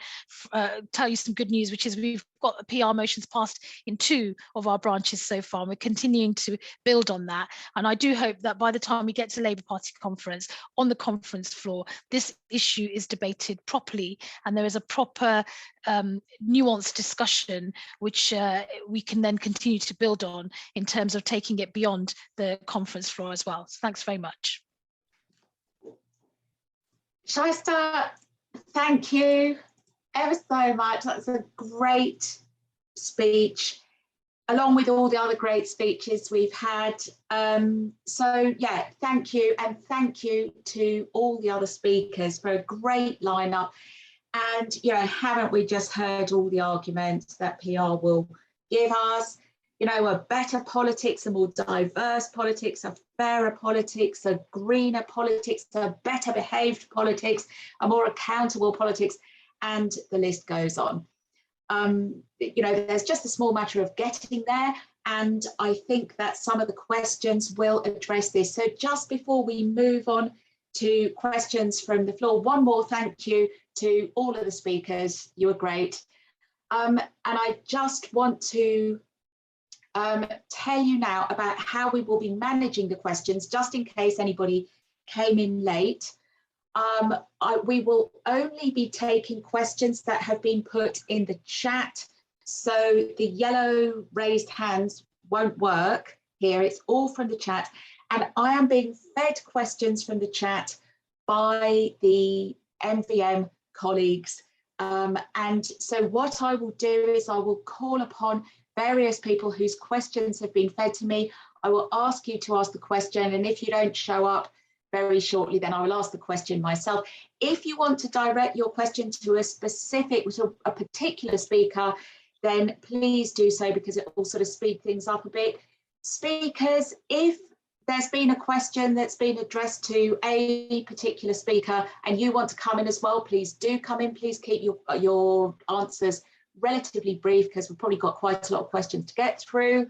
to tell you some good news, which is we've got PR motions passed in 2 of our branches so far, and we're continuing to build on that. And I do hope that by the time we get to Labour Party conference, on the conference floor, this issue is debated properly, and there is a proper nuanced discussion which we can then continue to build on in terms of taking it beyond the conference floor as well. So thanks very much. Shaista, thank you ever so much. That's a great speech, along with all the other great speeches we've had. So yeah, thank you, and thank you to all the other speakers for a great lineup. And haven't we just heard all the arguments that PR will give us? you know, a better politics, a more diverse politics, a fairer politics, a greener politics, a better behaved politics, a more accountable politics, and the list goes on. You know, there's just a small matter of getting there, and I think that some of the questions will address this. So just before we move on to questions from the floor, one more thank you to all of the speakers. You were great. And I just want to tell you now about how we will be managing the questions, just in case anybody came in late. We will only be taking questions that have been put in the chat. So the yellow raised hands won't work here. It's all from the chat. And I am being fed questions from the chat by the MVM colleagues. And so what I will do is I will call upon various people whose questions have been fed to me. I will ask you to ask the question, and if you don't show up very shortly, then I will ask the question myself. If you want to direct your question to a specific, to a particular speaker, then please do so, because it will sort of speed things up a bit. Speakers, if there's been a question that's been addressed to a particular speaker and you want to come in as well, please do come in. Please keep your answers relatively brief, because we've probably got quite a lot of questions to get through.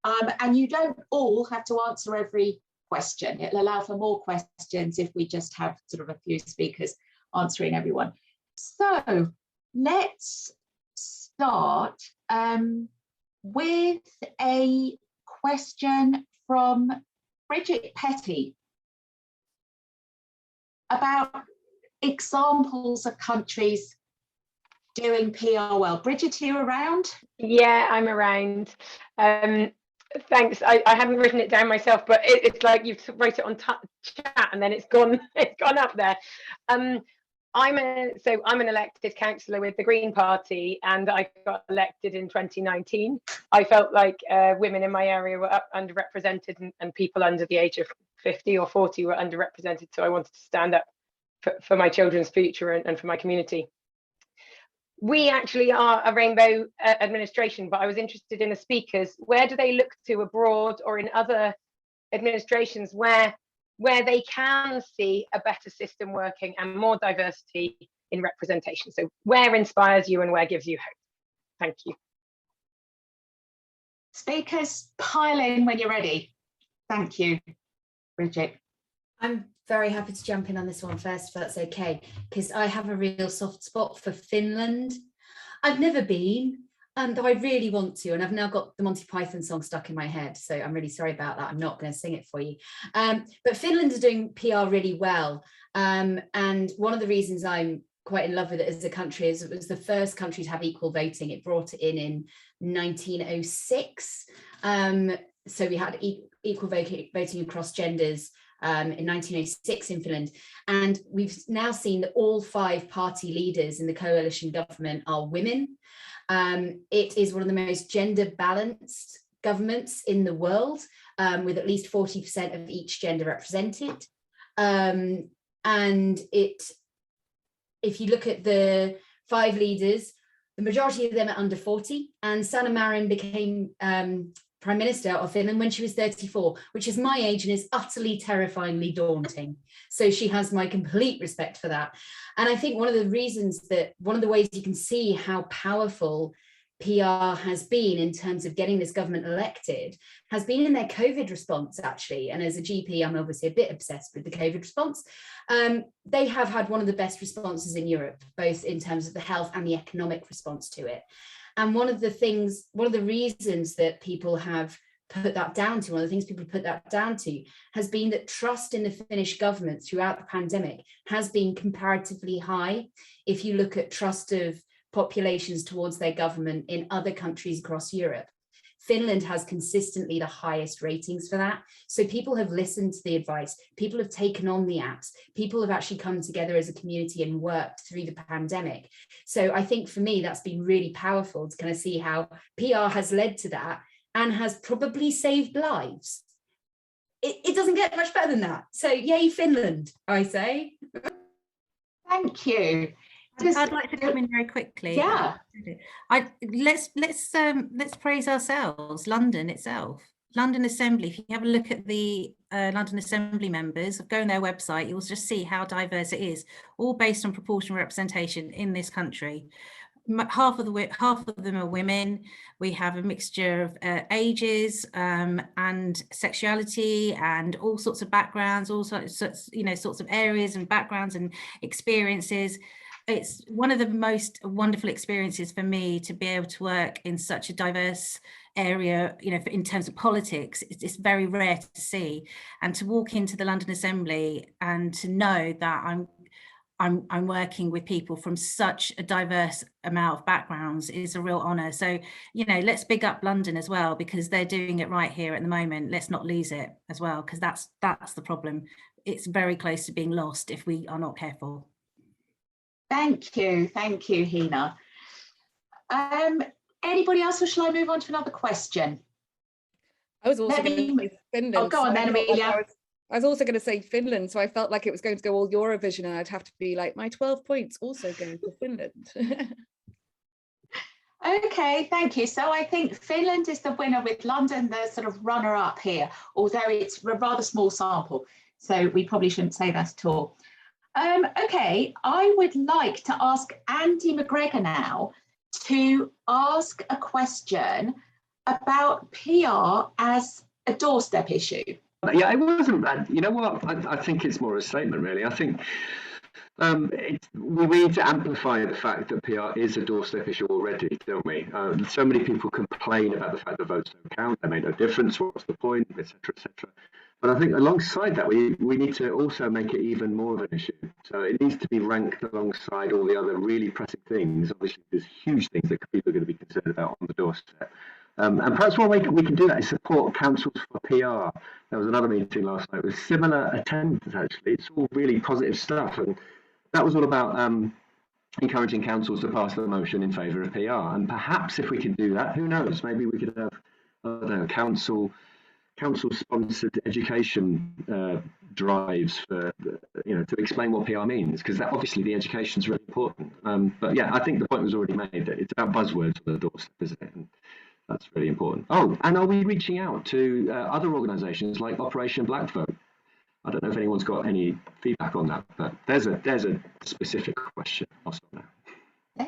And you don't all have to answer every question. It'll allow for more questions if we just have sort of a few speakers answering everyone. So let's start with a question from Bridget Petty about examples of countries doing PR well. Bridget, are you around? Yeah, I'm around. Thanks. I haven't written it down myself, but it's like you wrote it on chat and then it's gone up there. I'm an elected councillor with the Green Party, and I got elected in 2019. I felt like women in my area were underrepresented, and people under the age of 50 or 40 were underrepresented. So I wanted to stand up for my children's future and for my community. We actually are a rainbow administration, but I was interested in the speakers. Where do they look to abroad or in other administrations where they can see a better system working and more diversity in representation? So where inspires you and where gives you hope? Thank you. Speakers, pile in when you're ready. Thank you, Bridget. I'm very happy to jump in on this one first, if that's okay, because I have a real soft spot for Finland. I've never been, though I really want to, and I've now got the Monty Python song stuck in my head, so I'm really sorry about that. I'm not going to sing it for you. But Finland is doing PR really well, and one of the reasons I'm quite in love with it as a country is it was the first country to have equal voting. It brought it in 1906, so we had equal voting across genders in 1906 in Finland, and we've now seen that all 5 party leaders in the coalition government are women. It is one of the most gender balanced governments in the world, with at least 40% of each gender represented. And if you look at the 5 leaders, the majority of them are under 40, and Sanna Marin became Prime Minister of Finland when she was 34, which is my age and is utterly terrifyingly daunting. So she has my complete respect for that. And I think one of the ways you can see how powerful PR has been in terms of getting this government elected has been in their COVID response, actually. And as a GP, I'm obviously a bit obsessed with the COVID response. They have had one of the best responses in Europe, both in terms of the health and the economic response to it. And one of the reasons that people have put that down to, one of the things people put that down to, has been that trust in the Finnish government throughout the pandemic has been comparatively high. If you look at trust of populations towards their government in other countries across Europe, Finland has consistently the highest ratings for that. So people have listened to the advice, people have taken on the apps, people have actually come together as a community and worked through the pandemic. So I think for me, that's been really powerful to kind of see how PR has led to that and has probably saved lives. It doesn't get much better than that. So yay, Finland, I say. Thank you. I'd like to come in very quickly. Yeah. Let's praise ourselves. London itself, London Assembly. If you have a look at the London Assembly members, go on their website, you'll just see how diverse it is, all based on proportional representation in this country. Half of them are women. We have a mixture of ages and sexuality and all sorts of backgrounds, all sorts of areas and backgrounds and experiences. It's one of the most wonderful experiences for me to be able to work in such a diverse area, in terms of politics. It's very rare to see, and to walk into the London Assembly and to know that I'm working with people from such a diverse amount of backgrounds is a real honour. So, let's big up London as well, because they're doing it right here at the moment. Let's not lose it as well, because that's the problem. It's very close to being lost if we are not careful. Thank you, Hina. Anybody else, or shall I move on to another question? I was also going to say Finland. Oh, go on then, Amelia. I was also going to say Finland, so I felt like it was going to go all Eurovision, and I'd have to be like, my 12 points also going to Finland. Okay, thank you. So I think Finland is the winner, with London the sort of runner-up here, although it's a rather small sample, so we probably shouldn't say that at all. Okay, I would like to ask Andy McGregor now to ask a question about PR as a doorstep issue. Yeah, it wasn't bad. You know what? I think it's more a statement, really. I think we need to amplify the fact that PR is a doorstep issue already, don't we? So many people complain about the fact that votes don't count, they make no difference, what's the point, etc., etc. But I think alongside that, we need to also make it even more of an issue. So it needs to be ranked alongside all the other really pressing things. Obviously, there's huge things that people are going to be concerned about on the doorstep. And perhaps one way we can do that is support councils for PR. There was another meeting last night with similar attendance, actually. It's all really positive stuff. And that was all about encouraging councils to pass the motion in favour of PR. And perhaps if we could do that, who knows, maybe we could have, I don't know, council-sponsored education drives for, to explain what PR means, because that obviously the education is really important. But yeah, I think the point was already made that it's about buzzwords on the doorstep, isn't it? And that's really important. Oh, and are we reaching out to other organisations like Operation Black Vote? I don't know if anyone's got any feedback on that, but there's a specific question. I'll stop now.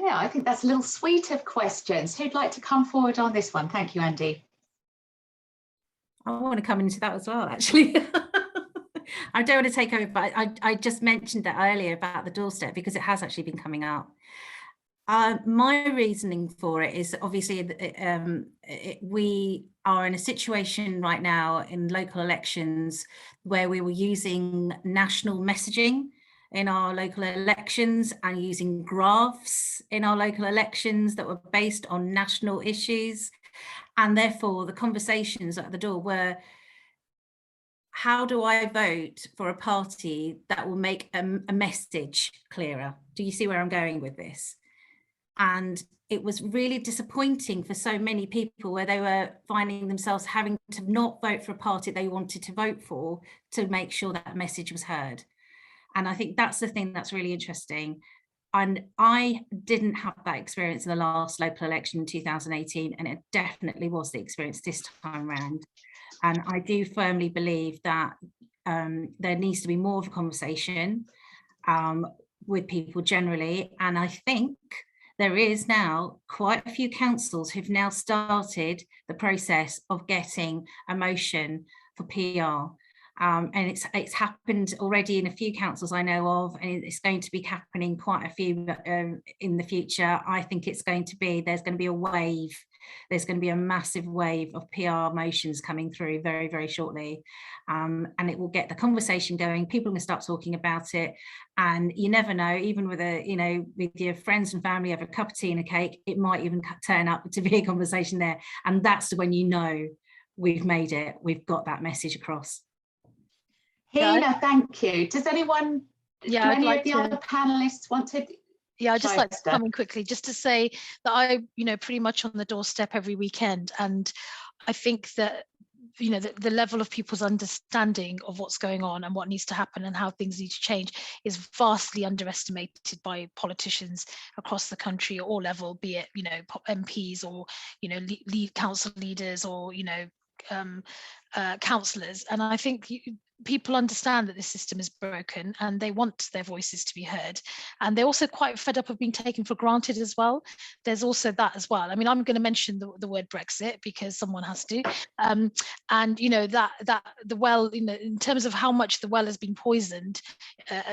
Yeah, I think that's a little suite of questions. Who'd like to come forward on this one? Thank you, Andy. I want to come into that as well, actually. I don't want to take over, but I just mentioned that earlier about the doorstep because it has actually been coming up. My reasoning for it is obviously we are in a situation right now in local elections where we were using national messaging in our local elections and using graphs in our local elections that were based on national issues. And therefore the conversations at the door were, how do I vote for a party that will make a message clearer? Do you see where I'm going with this? And it was really disappointing for so many people where they were finding themselves having to not vote for a party they wanted to vote for to make sure that message was heard. And I think that's the thing that's really interesting. And I didn't have that experience in the last local election in 2018, and it definitely was the experience this time around. And I do firmly believe that there needs to be more of a conversation with people generally. And I think there is now quite a few councils who've now started the process of getting a motion for PR. And it's happened already in a few councils I know of, and it's going to be happening quite a few in the future. I think there's going to be a wave. There's going to be a massive wave of PR motions coming through very, very shortly. And it will get the conversation going. People are going to start talking about it. And you never know, even with with your friends and family over a cup of tea and a cake, it might even turn up to be a conversation there. And that's when you know we've made it. We've got that message across. Hina, thank you. Does anyone, do any of the other panelists want to? Yeah, I'd just like to come in quickly just to say that I, pretty much on the doorstep every weekend. And I think that you know, the level of people's understanding of what's going on and what needs to happen and how things need to change is vastly underestimated by politicians across the country at all level, be it, you know, MPs or, you know, council leaders or, you know, councillors. And I think people understand that this system is broken and they want their voices to be heard, and they're also quite fed up of being taken for granted as well. There's also that as well. I mean, I'm going to mention the word Brexit because someone has to, and you know, that the well, you know, in terms of how much the well has been poisoned,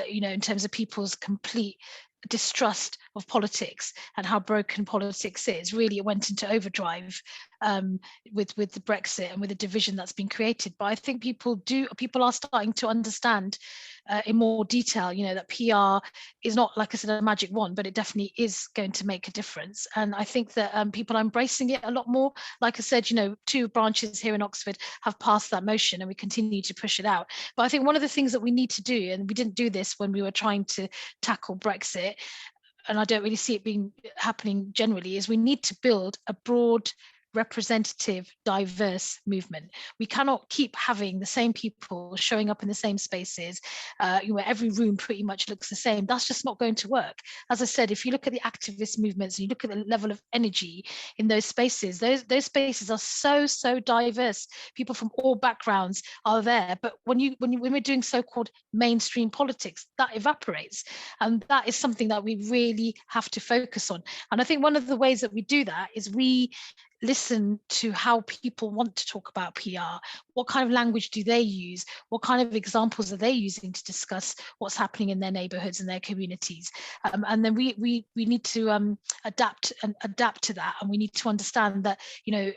you know, in terms of people's complete distrust of politics and how broken politics is, really it went into overdrive with the Brexit and with the division that's been created. But I think people are starting to understand in more detail, you know, that PR is not, like I said, a magic wand, but it definitely is going to make a difference. And I think that people are embracing it a lot more. Like I said, you know, 2 branches here in Oxford have passed that motion and we continue to push it out. But I think one of the things that we need to do, and we didn't do this when we were trying to tackle Brexit, and I don't really see it happening generally, is we need to build a broad, representative, diverse movement. We cannot keep having the same people showing up in the same spaces, where every room pretty much looks the same. That's just not going to work. As I said, if you look at the activist movements and you look at the level of energy in those spaces, those spaces are so diverse. People from all backgrounds are there. But when we're doing so-called mainstream politics, that evaporates. And that is something that we really have to focus on. And I think one of the ways that we do that is we listen to how people want to talk about PR. What kind of language do they use? What kind of examples are they using to discuss what's happening in their neighborhoods and their communities? And then we need to adapt to that, and we need to understand that, you know,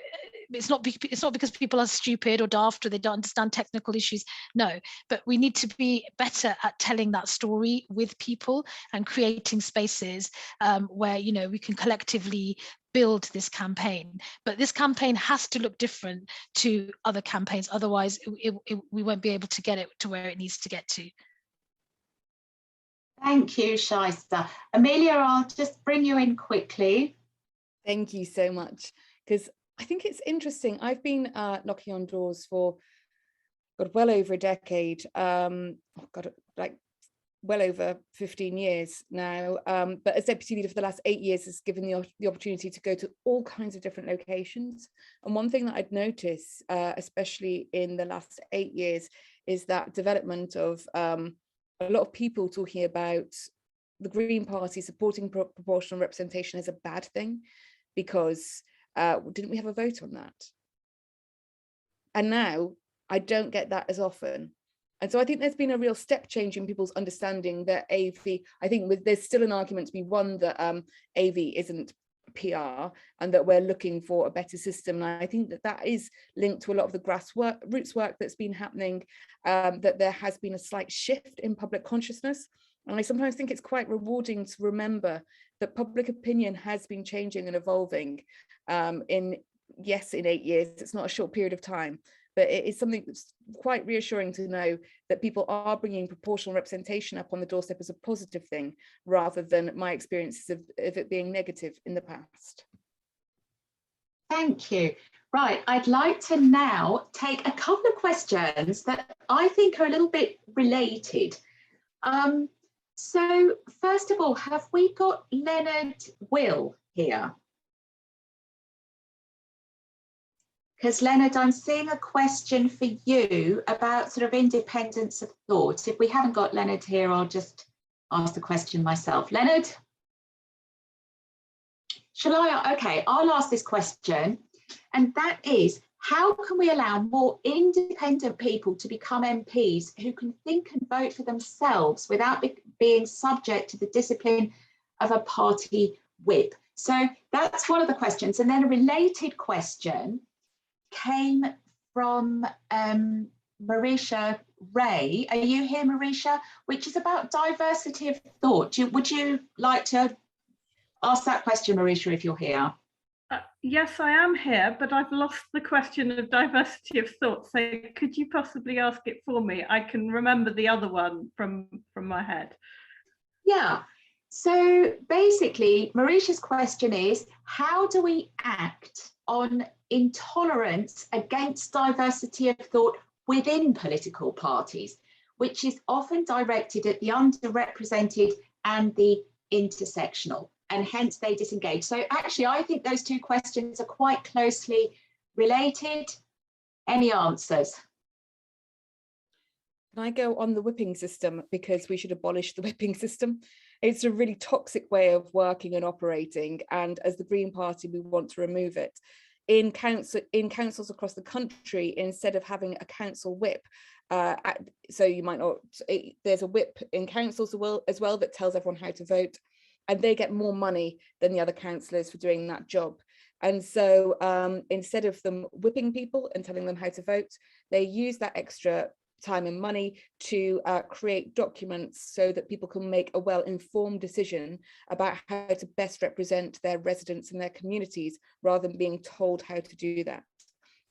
it's not because people are stupid or daft or they don't understand technical issues. No, but we need to be better at telling that story with people and creating spaces where, you know, we can collectively build this campaign. But this campaign has to look different to other campaigns, otherwise we won't be able to get it to where it needs to get to. Thank you, Shaista. Amelia, I'll just bring you in quickly. Thank you so much, because I think it's interesting. I've been knocking on doors for well over a decade, well over 15 years now, but as deputy leader for the last 8 years has given the opportunity to go to all kinds of different locations. And one thing that I'd notice, especially in the last 8 years, is that development of a lot of people talking about the Green Party supporting proportional representation as a bad thing, because didn't we have a vote on that? And now I don't get that as often. And so I think there's been a real step change in people's understanding that AV, I think there's still an argument to be won that AV isn't PR and that we're looking for a better system. And I think that is linked to a lot of the grassroots work that's been happening, that there has been a slight shift in public consciousness. And I sometimes think it's quite rewarding to remember that public opinion has been changing and evolving in 8 years. It's not a short period of time, but it is something that's quite reassuring to know that people are bringing proportional representation up on the doorstep as a positive thing, rather than my experiences of it being negative in the past. Thank you. Right, I'd like to now take a couple of questions that I think are a little bit related. So first of all, have we got Leonard Will here? Because Leonard, I'm seeing a question for you about sort of independence of thought. If we haven't got Leonard here, I'll just ask the question myself. Leonard? Okay, I'll ask this question, and that is, how can we allow more independent people to become MPs who can think and vote for themselves without being subject to the discipline of a party whip? So that's one of the questions. And then a related question came from Marisha Ray. Are you here, Marisha? Which is about diversity of thought. Would you like to ask that question, Marisha, if you're here? Yes, I am here, but I've lost the question of diversity of thought. So could you possibly ask it for me? I can remember the other one from my head. Yeah. So basically, Marisha's question is, how do we act on intolerance against diversity of thought within political parties, which is often directed at the underrepresented and the intersectional, and hence they disengage. So actually, I think those two questions are quite closely related. Any answers? Can I go on the whipping system, because we should abolish the whipping system? It's a really toxic way of working and operating, and as the Green Party, we want to remove it. In councils across the country, instead of having a council whip, so you might not, there's a whip in councils as well that tells everyone how to vote, and they get more money than the other councillors for doing that job. And so instead of them whipping people and telling them how to vote, they use that extra time and money to create documents so that people can make a well-informed decision about how to best represent their residents and their communities, rather than being told how to do that.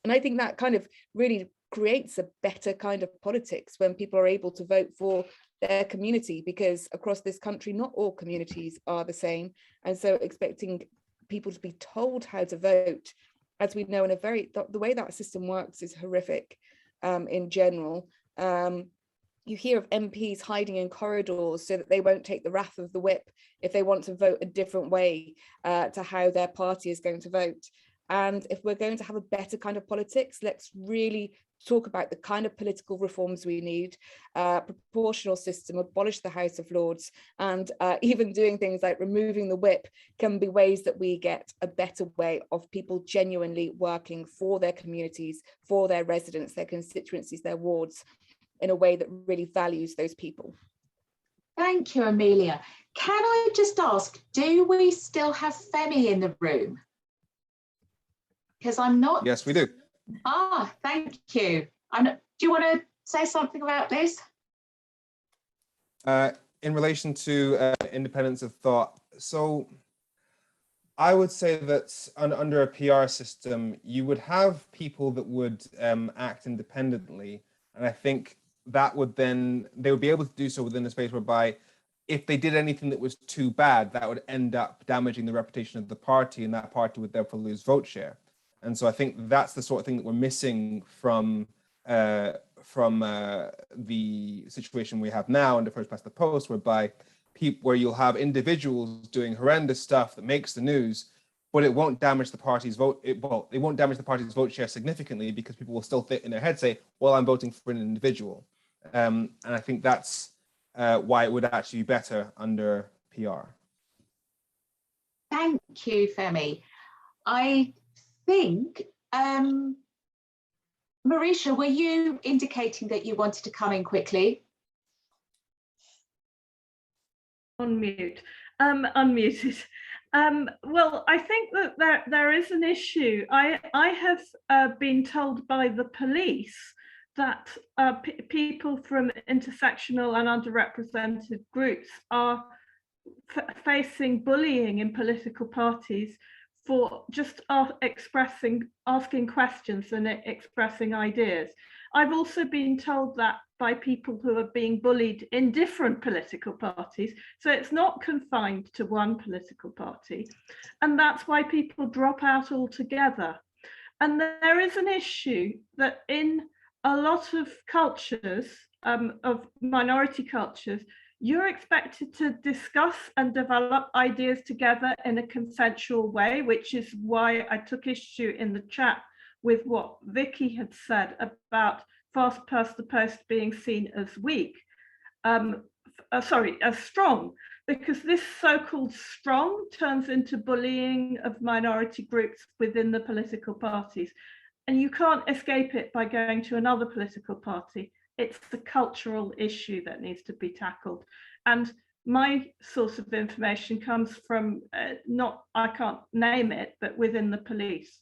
And I think that kind of really creates a better kind of politics when people are able to vote for their community, because across this country, not all communities are the same. And so expecting people to be told how to vote, as we know, in a very, the way that system works is horrific. In general, you hear of MPs hiding in corridors so that they won't take the wrath of the whip if they want to vote a different way to how their party is going to vote. And if we're going to have a better kind of politics, let's really talk about the kind of political reforms we need, proportional system, abolish the House of Lords, and even doing things like removing the whip can be ways that we get a better way of people genuinely working for their communities, for their residents, their constituencies, their wards, in a way that really values those people. Thank you, Amelia. Can I just ask, do we still have Femi in the room? Because I'm not. Yes, we do. Ah, thank you. Do you want to say something about this? In relation to independence of thought, so I would say that under a PR system, you would have people that would act independently, and I think that would then, they would be able to do so within a space whereby if they did anything that was too bad, that would end up damaging the reputation of the party, and that party would therefore lose vote share. And so I think that's the sort of thing that we're missing from the situation we have now under first past the post, whereby where you'll have individuals doing horrendous stuff that makes the news, but it won't damage the party's vote. It won't damage the party's vote share significantly, because people will still in their head say, well, I'm voting for an individual. And I think that's why it would actually be better under PR. Thank you, Femi. I think, Marisha, were you indicating that you wanted to come in quickly? On mute, unmuted. Well, I think that there is an issue. I have been told by the police that people from intersectional and underrepresented groups are facing bullying in political parties for just asking questions and expressing ideas. I've also been told that by people who are being bullied in different political parties. So it's not confined to one political party. And that's why people drop out altogether. And there is an issue that in a lot of cultures, of minority cultures, you're expected to discuss and develop ideas together in a consensual way, which is why I took issue in the chat with what Vicky had said about fast past the post being seen as weak, as strong, because this so-called strong turns into bullying of minority groups within the political parties. And you can't escape it by going to another political party. It's the cultural issue that needs to be tackled. And my source of information comes from, I can't name it, but within the police.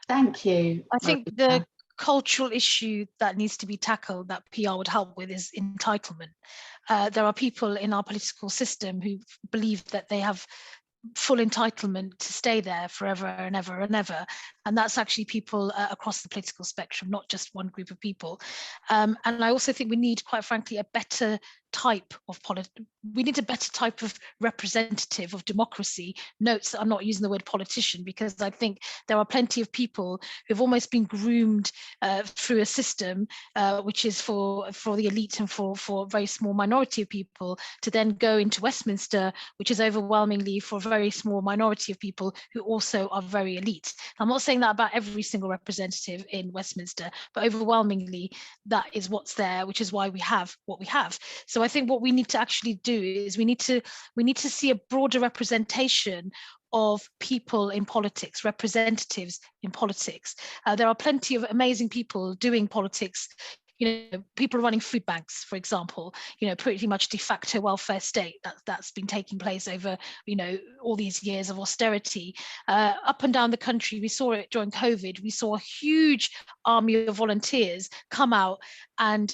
Thank you. I think the cultural issue that needs to be tackled that PR would help with is entitlement. There are people in our political system who believe that they have full entitlement to stay there forever and ever and ever, and that's actually people across the political spectrum, not just one group of people. And I also think we need, quite frankly, a better type of we need a better type of representative of democracy. Notes that I'm not using the word politician, because I think there are plenty of people who've almost been groomed through a system which is for the elite and for a very small minority of people, to then go into Westminster, which is overwhelmingly for a very small minority of people who also are very elite. I'm not saying that about every single representative in Westminster, but overwhelmingly that is what's there, which is why we have what we have. So I think what we need to actually do is we need to see a broader representation of people in politics, representatives in politics. There are plenty of amazing people doing politics. People running food banks, for example, pretty much de facto welfare state that's been taking place over, all these years of austerity. Up and down the country, we saw it during COVID. We saw a huge army of volunteers come out and,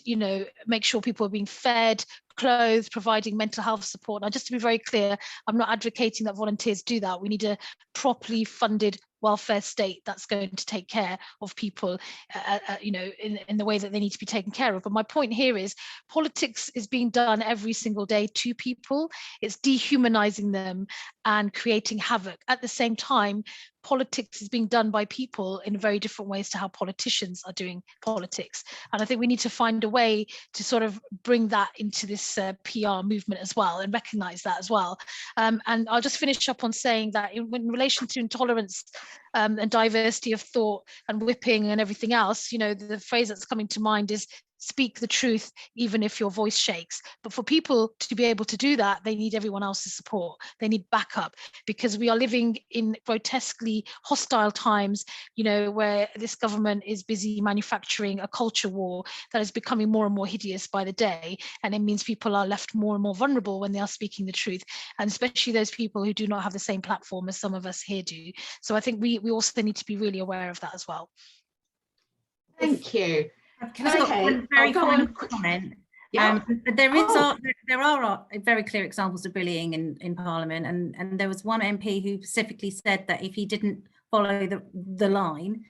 make sure people are being fed, clothed, providing mental health support. Now, just to be very clear, I'm not advocating that volunteers do that. We need a properly funded welfare state that's going to take care of people, in the way that they need to be taken care of. But my point here is politics is being done every single day to people. It's dehumanizing them and creating havoc. At the same time, politics is being done by people in very different ways to how politicians are doing politics. And I think we need to find a way to sort of bring that into this PR movement as well, and recognize that as well. And I'll just finish up on saying that in relation to intolerance and diversity of thought and whipping and everything else, the phrase that's coming to mind is speak the truth even if your voice shakes. But for people to be able to do that, they need everyone else's support. They need backup, because we are living in grotesquely hostile times, where this government is busy manufacturing a culture war that is becoming more and more hideous by the day. And it means people are left more and more vulnerable when they are speaking the truth, and especially those people who do not have the same platform as some of us here do. So I think we also need to be really aware of that as well. Thank you. Can I got one very final comment? Yeah. There are very clear examples of bullying in Parliament, and there was one MP who specifically said that if he didn't follow the line,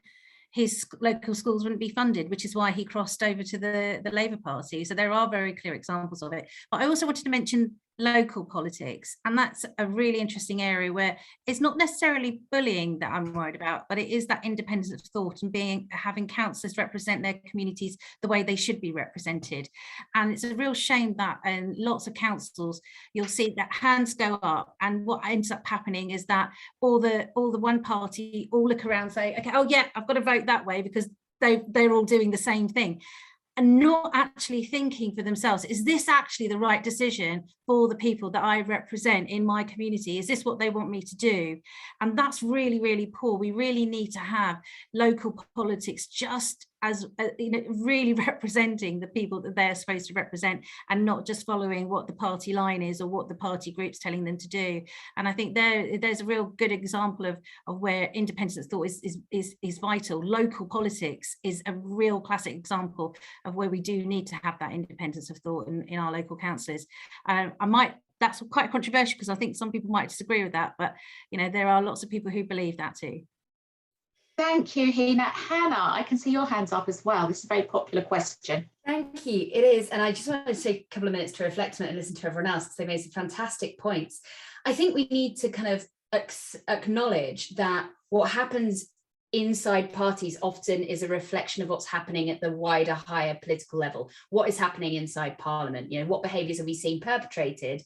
his local schools wouldn't be funded, which is why he crossed over to the Labour Party. So there are very clear examples of it. But I also wanted to mention local politics, and that's a really interesting area where it's not necessarily bullying that I'm worried about, but it is that independence of thought and having councillors represent their communities the way they should be represented. And it's a real shame that in lots of councils you'll see that hands go up, and what ends up happening is that all the one party all look around and say, okay, oh yeah, I've got to vote that way because they're all doing the same thing, and not actually thinking for themselves, is this actually the right decision for the people that I represent in my community? Is this what they want me to do? And that's really, really poor. We really need to have local politics just as really representing the people that they're supposed to represent, and not just following what the party line is or what the party group's telling them to do. And I think there's a real good example of where independence of thought is vital. Local politics is a real classic example of where we do need to have that independence of thought in our local councillors. That's quite controversial, because I think some people might disagree with that, but there are lots of people who believe that too. Thank you, Hina. Hannah, I can see your hands up as well. This is a very popular question. Thank you. It is. And I just wanted to take a couple of minutes to reflect on it and listen to everyone else, because they made some fantastic points. I think we need to kind of acknowledge that what happens inside parties often is a reflection of what's happening at the wider, higher political level. What is happening inside Parliament? What behaviours are we seeing perpetrated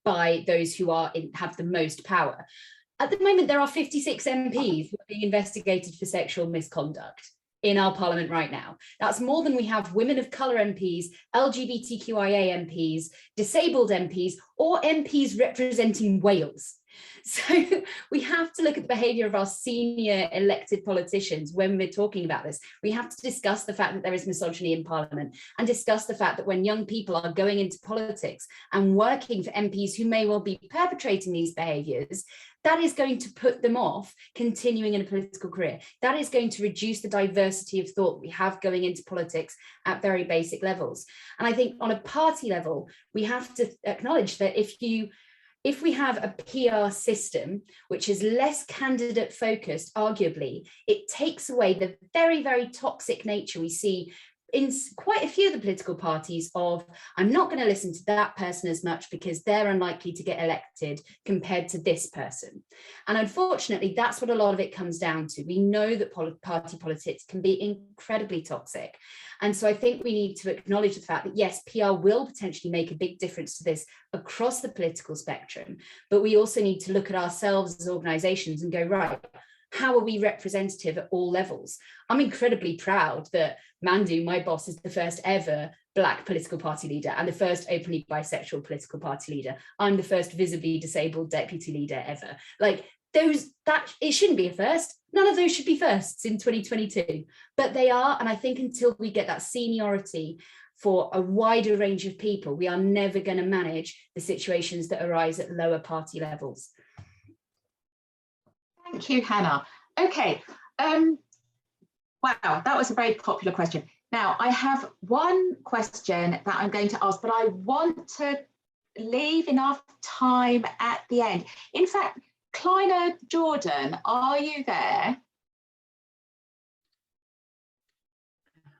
by those who have the most power? At the moment, there are 56 MPs who are being investigated for sexual misconduct in our Parliament right now. That's more than we have women of colour MPs, LGBTQIA MPs, disabled MPs, or MPs representing Wales. So we have to look at the behaviour of our senior elected politicians when we're talking about this. We have to discuss the fact that there is misogyny in Parliament, and discuss the fact that when young people are going into politics and working for MPs who may well be perpetrating these behaviours, that is going to put them off continuing in a political career. That is going to reduce the diversity of thought we have going into politics at very basic levels. And I think on a party level, we have to acknowledge that if you if we have a PR system which is less candidate focused, arguably, it takes away the very, very toxic nature we see in quite a few of the political parties of, I'm not going to listen to that person as much because they're unlikely to get elected compared to this person. And unfortunately, that's what a lot of it comes down to. We know that party politics can be incredibly toxic. And so I think we need to acknowledge the fact that, yes, PR will potentially make a big difference to this across the political spectrum, but we also need to look at ourselves as organizations and go, right, how are we representative at all levels? I'm incredibly proud that Mandu, my boss, is the first ever Black political party leader and the first openly bisexual political party leader. I'm the first visibly disabled deputy leader ever. Like it shouldn't be a first. None of those should be firsts in 2022, but they are. And I think until we get that seniority for a wider range of people, we are never going to manage the situations that arise at lower party levels. Thank you, Hannah. Okay. Wow, that was a very popular question. Now, I have one question that I'm going to ask, but I want to leave enough time at the end. In fact, Kleiner Jordan, are you there?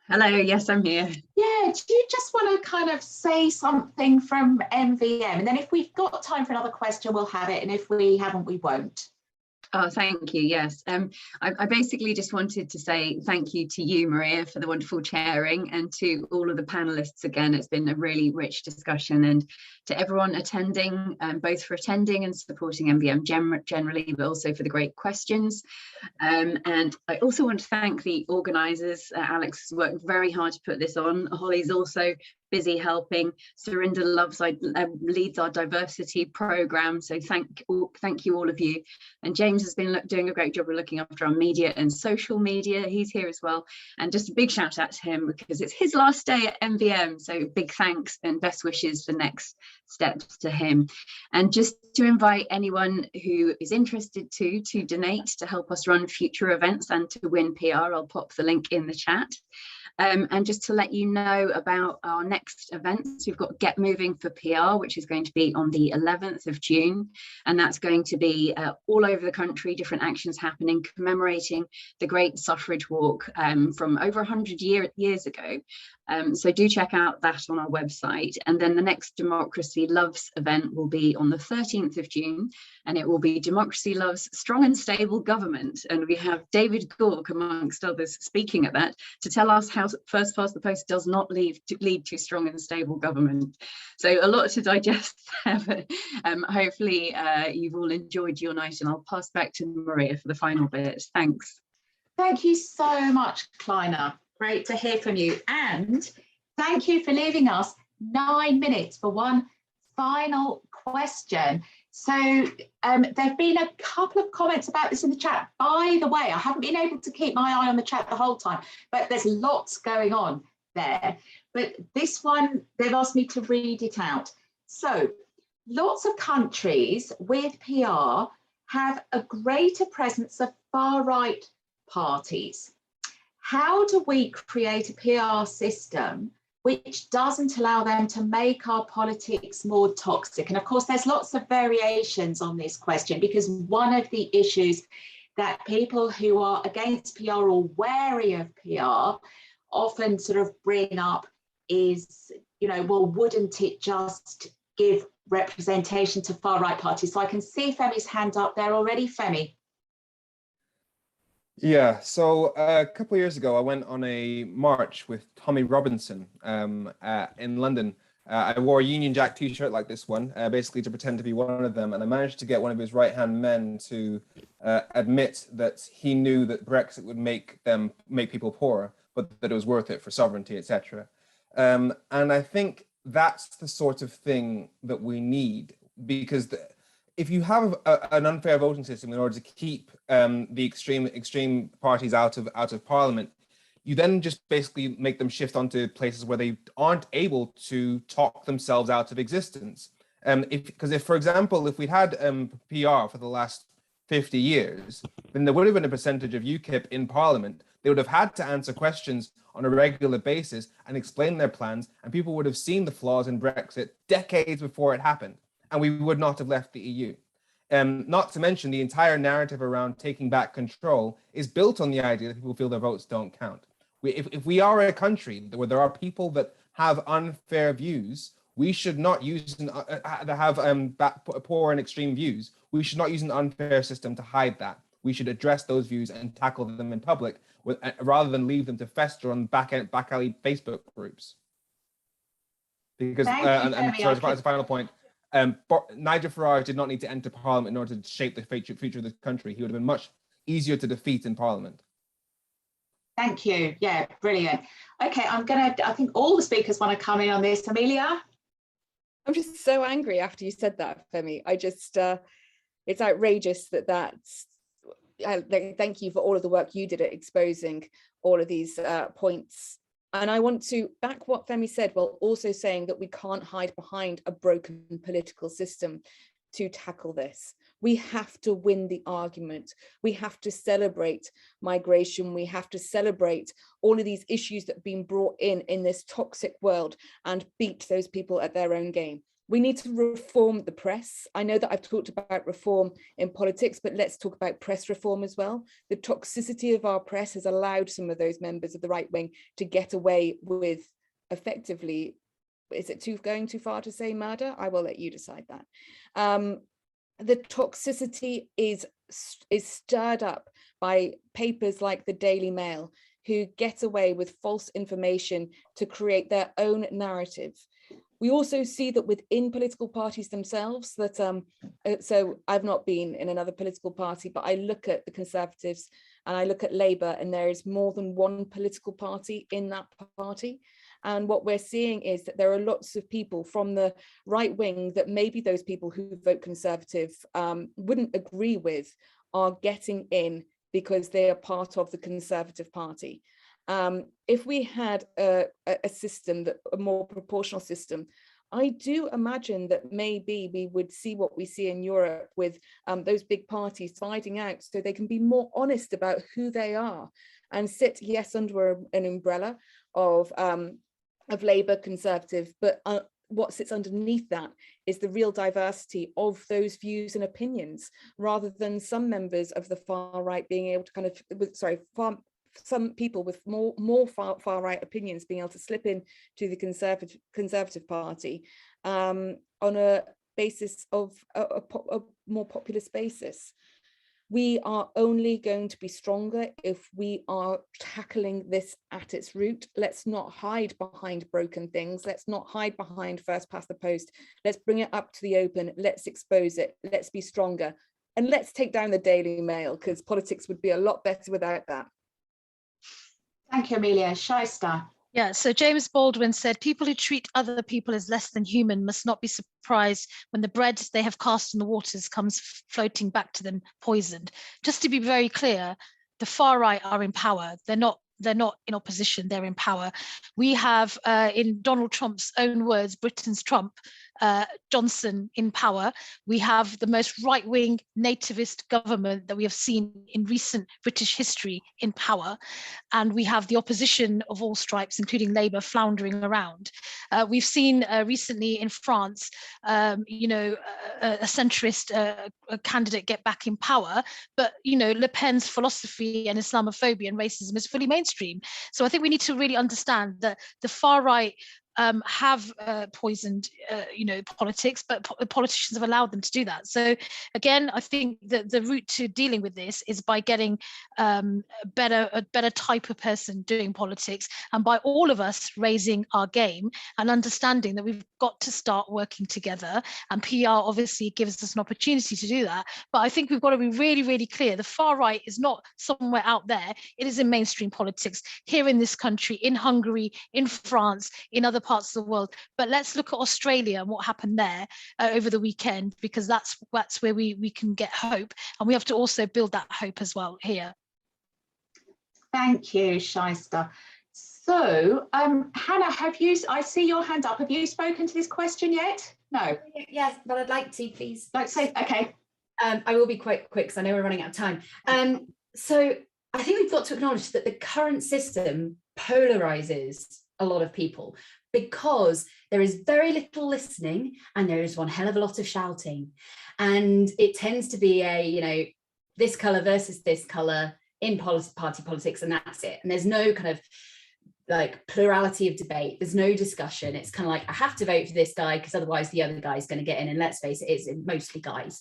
Hello, yes, I'm here. Yeah, do you just want to kind of say something from MVM? And then if we've got time for another question, we'll have it. And if we haven't, we won't. Oh, thank you. Yes, I basically just wanted to say thank you to you, Maria, for the wonderful chairing, and to all of the panelists. Again, it's been a really rich discussion, and to everyone attending, both for attending and supporting MVM generally, but also for the great questions. And I also want to thank the organisers. Alex has worked very hard to put this on. Holly's also busy helping. Surinder leads our diversity programme, so thank you all of you. And James has been doing a great job of looking after our media and social media. He's here as well, and just a big shout out to him because it's his last day at MVM, so big thanks and best wishes for next steps to him. And just to invite anyone who is interested to donate to help us run future events and to win PR, I'll pop the link in the chat. And just to let you know about our next events, we've got Get Moving for PR, which is going to be on the 11th of June. And that's going to be all over the country, different actions happening, commemorating the great suffrage walk from over 100 years ago. So do check out that on our website. And then the next Democracy Loves event will be on the 13th of June, and it will be Democracy Loves Strong and Stable Government. And we have David Gork, amongst others, speaking at that to tell us how first past the post does not lead to strong and stable government. So a lot to digest there, but hopefully you've all enjoyed your night, and I'll pass back to Maria for the final bit. Thanks. Thank you so much, Kleiner. Great to hear from you. And thank you for leaving us 9 minutes for one final question. So there've been a couple of comments about this in the chat. By the way, I haven't been able to keep my eye on the chat the whole time, but there's lots going on there. But this one, they've asked me to read it out. So lots of countries with PR have a greater presence of far-right parties. How do we create a PR system which doesn't allow them to make our politics more toxic? And of course, there's lots of variations on this question, because one of the issues that people who are against PR or wary of PR often sort of bring up is, you know, well, wouldn't it just give representation to far-right parties? So I can see Femi's hand up there already. Femi. Yeah, so a couple of years ago, I went on a march with Tommy Robinson in London. I wore a Union Jack t-shirt like this one, basically to pretend to be one of them. And I managed to get one of his right-hand men to admit that he knew that Brexit would make people poorer, but that it was worth it for sovereignty, etc. And I think that's the sort of thing that we need, because if you have an unfair voting system in order to keep the extreme parties out of Parliament, you then just basically make them shift onto places where they aren't able to talk themselves out of existence. Because for example, if we'd had PR for the last 50 years, then there would have been a percentage of UKIP in Parliament. They would have had to answer questions on a regular basis and explain their plans, and people would have seen the flaws in Brexit decades before it happened. and we would not have left the EU. Not to mention the entire narrative around taking back control is built on the idea that people feel their votes don't count. If we are a country where there are people that have unfair views, we should not use poor and extreme views. We should not use an unfair system to hide that. We should address those views and tackle them in public rather than leave them to fester on back alley Facebook groups. Because, and sorry, as a final point, Nigel Farage did not need to enter Parliament in order to shape the future of this country. He would have been much easier to defeat in Parliament. Thank you. Yeah, brilliant. Okay, I think all the speakers want to come in on this. Amelia? I'm just so angry after you said that, Femi. I just, it's outrageous that's, thank you for all of the work you did at exposing all of these points. And I want to back what Femi said, while also saying that we can't hide behind a broken political system to tackle this. We have to win the argument. We have to celebrate migration. We have to celebrate all of these issues that have been brought in this toxic world and beat those people at their own game. We need to reform the press. I know that I've talked about reform in politics, but let's talk about press reform as well. The toxicity of our press has allowed some of those members of the right wing to get away with effectively, is it going too far to say murder? I will let you decide that. The toxicity is stirred up by papers like the Daily Mail, who get away with false information to create their own narrative. We also see that within political parties themselves, that so I've not been in another political party, but I look at the Conservatives and I look at Labour, and there is more than one political party in that party. And what we're seeing is that there are lots of people from the right wing that maybe those people who vote Conservative wouldn't agree with are getting in because they are part of the Conservative Party. If we had a system, a more proportional system, I do imagine that maybe we would see what we see in Europe with those big parties fighting out so they can be more honest about who they are and sit, yes, under an umbrella of Labour, Conservative, but what sits underneath that is the real diversity of those views and opinions, rather than some members of the far right being able to kind of, some people with more far right opinions being able to slip in to the Conservative Party on a basis of a more populist basis. We are only going to be stronger if we are tackling this at its root. Let's not hide behind broken things. Let's not hide behind first past the post. Let's bring it up to the open. Let's expose it. Let's be stronger. And let's take down the Daily Mail, because politics would be a lot better without that. Thank you, Amelia. Shaista. Yeah, so James Baldwin said, people who treat other people as less than human must not be surprised when the bread they have cast in the waters comes floating back to them poisoned. Just to be very clear, the far right are in power. They're not in opposition, they're in power. We have, in Donald Trump's own words, Britain's Trump, Johnson in power. We have the most right-wing nativist government that we have seen in recent British history in power. And we have the opposition of all stripes, including Labour, floundering around. We've seen recently in France, a centrist a candidate get back in power, but Le Pen's philosophy and Islamophobia and racism is fully mainstream. So I think we need to really understand that the far right have poisoned, politics, but politicians have allowed them to do that. So again, I think that the route to dealing with this is by getting a better type of person doing politics, and by all of us raising our game and understanding that we've got to start working together. And PR obviously gives us an opportunity to do that. But I think we've got to be really, really clear. The far right is not somewhere out there. It is in mainstream politics here in this country, in Hungary, in France, in other parts of the world. But let's look at Australia and what happened there over the weekend, because that's where we can get hope, and we have to also build that hope as well here. Thank you, Shaista. So Hannah, I see your hand up, have you spoken to this question yet? No. Yes, but I'd like to, please. Like say, okay. I will be quite quick because I know we're running out of time. So I think we've got to acknowledge that the current system polarizes a lot of people, because there is very little listening and there is one hell of a lot of shouting. And it tends to be a, you know, this colour versus this colour in party politics, and that's it. And there's no kind of like plurality of debate. There's no discussion. It's kind of like, I have to vote for this guy because otherwise the other guy is going to get in. And let's face it, it's mostly guys.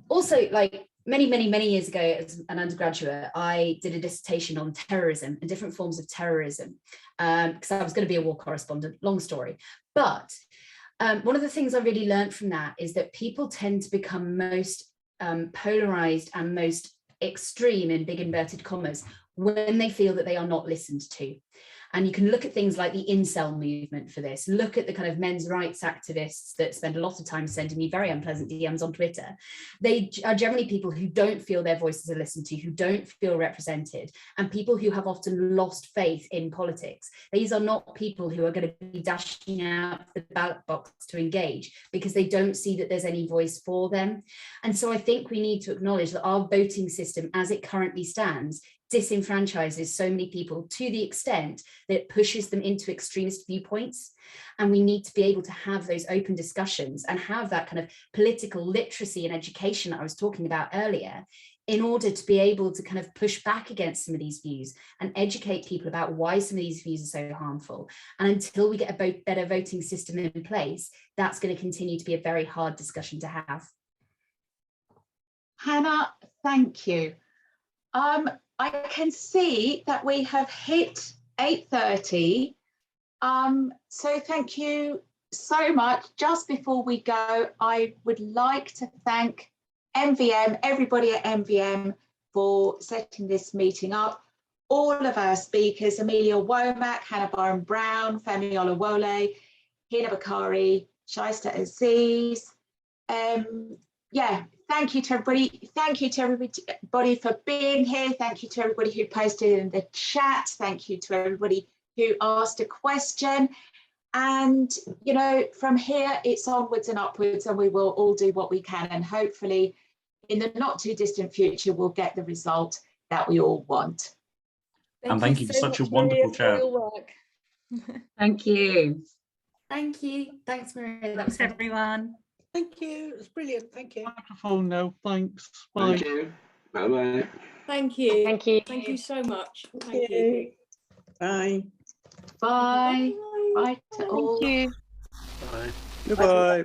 Also, like many years ago as an undergraduate, I did a dissertation on terrorism and different forms of terrorism, because I was going to be a war correspondent, long story. But one of the things I really learned from that is that people tend to become most polarized and most extreme, in big inverted commas, when they feel that they are not listened to. And you can look at things like the incel movement for this. Look at the kind of men's rights activists that spend a lot of time sending me very unpleasant DMs on Twitter. They are generally people who don't feel their voices are listened to, who don't feel represented, and people who have often lost faith in politics. These are not people who are going to be dashing out the ballot box to engage because they don't see that there's any voice for them. And so I think we need to acknowledge that our voting system as it currently stands disenfranchises so many people to the extent that it pushes them into extremist viewpoints. And we need to be able to have those open discussions and have that kind of political literacy and education that I was talking about earlier, in order to be able to kind of push back against some of these views and educate people about why some of these views are so harmful. And until we get a better voting system in place, that's going to continue to be a very hard discussion to have. Hannah, thank you. I can see that we have hit 8:30. So thank you so much. Just before we go, I would like to thank MVM, everybody at MVM, for setting this meeting up. All of our speakers, Amelia Womack, Hannah Barron-Brown, Femi Olawole, Hina Bakari, Shaista Aziz. Yeah, thank you to everybody. Thank you to everybody for being here. Thank you to everybody who posted in the chat. Thank you to everybody who asked a question. And, you know, from here, it's onwards and upwards, and we will all do what we can. And hopefully, in the not too distant future, we'll get the result that we all want. And thank you for such a wonderful chat. Thank you. Thank you. Thanks, Maria. Thanks, everyone. Thank you. It's brilliant. Thank you. Microphone now. Thanks. Bye. Thank you. Bye-bye. Thank you. Thank you. Thank you so much. Thank you. Bye. Bye. Bye to all. Thank you. Bye. Goodbye.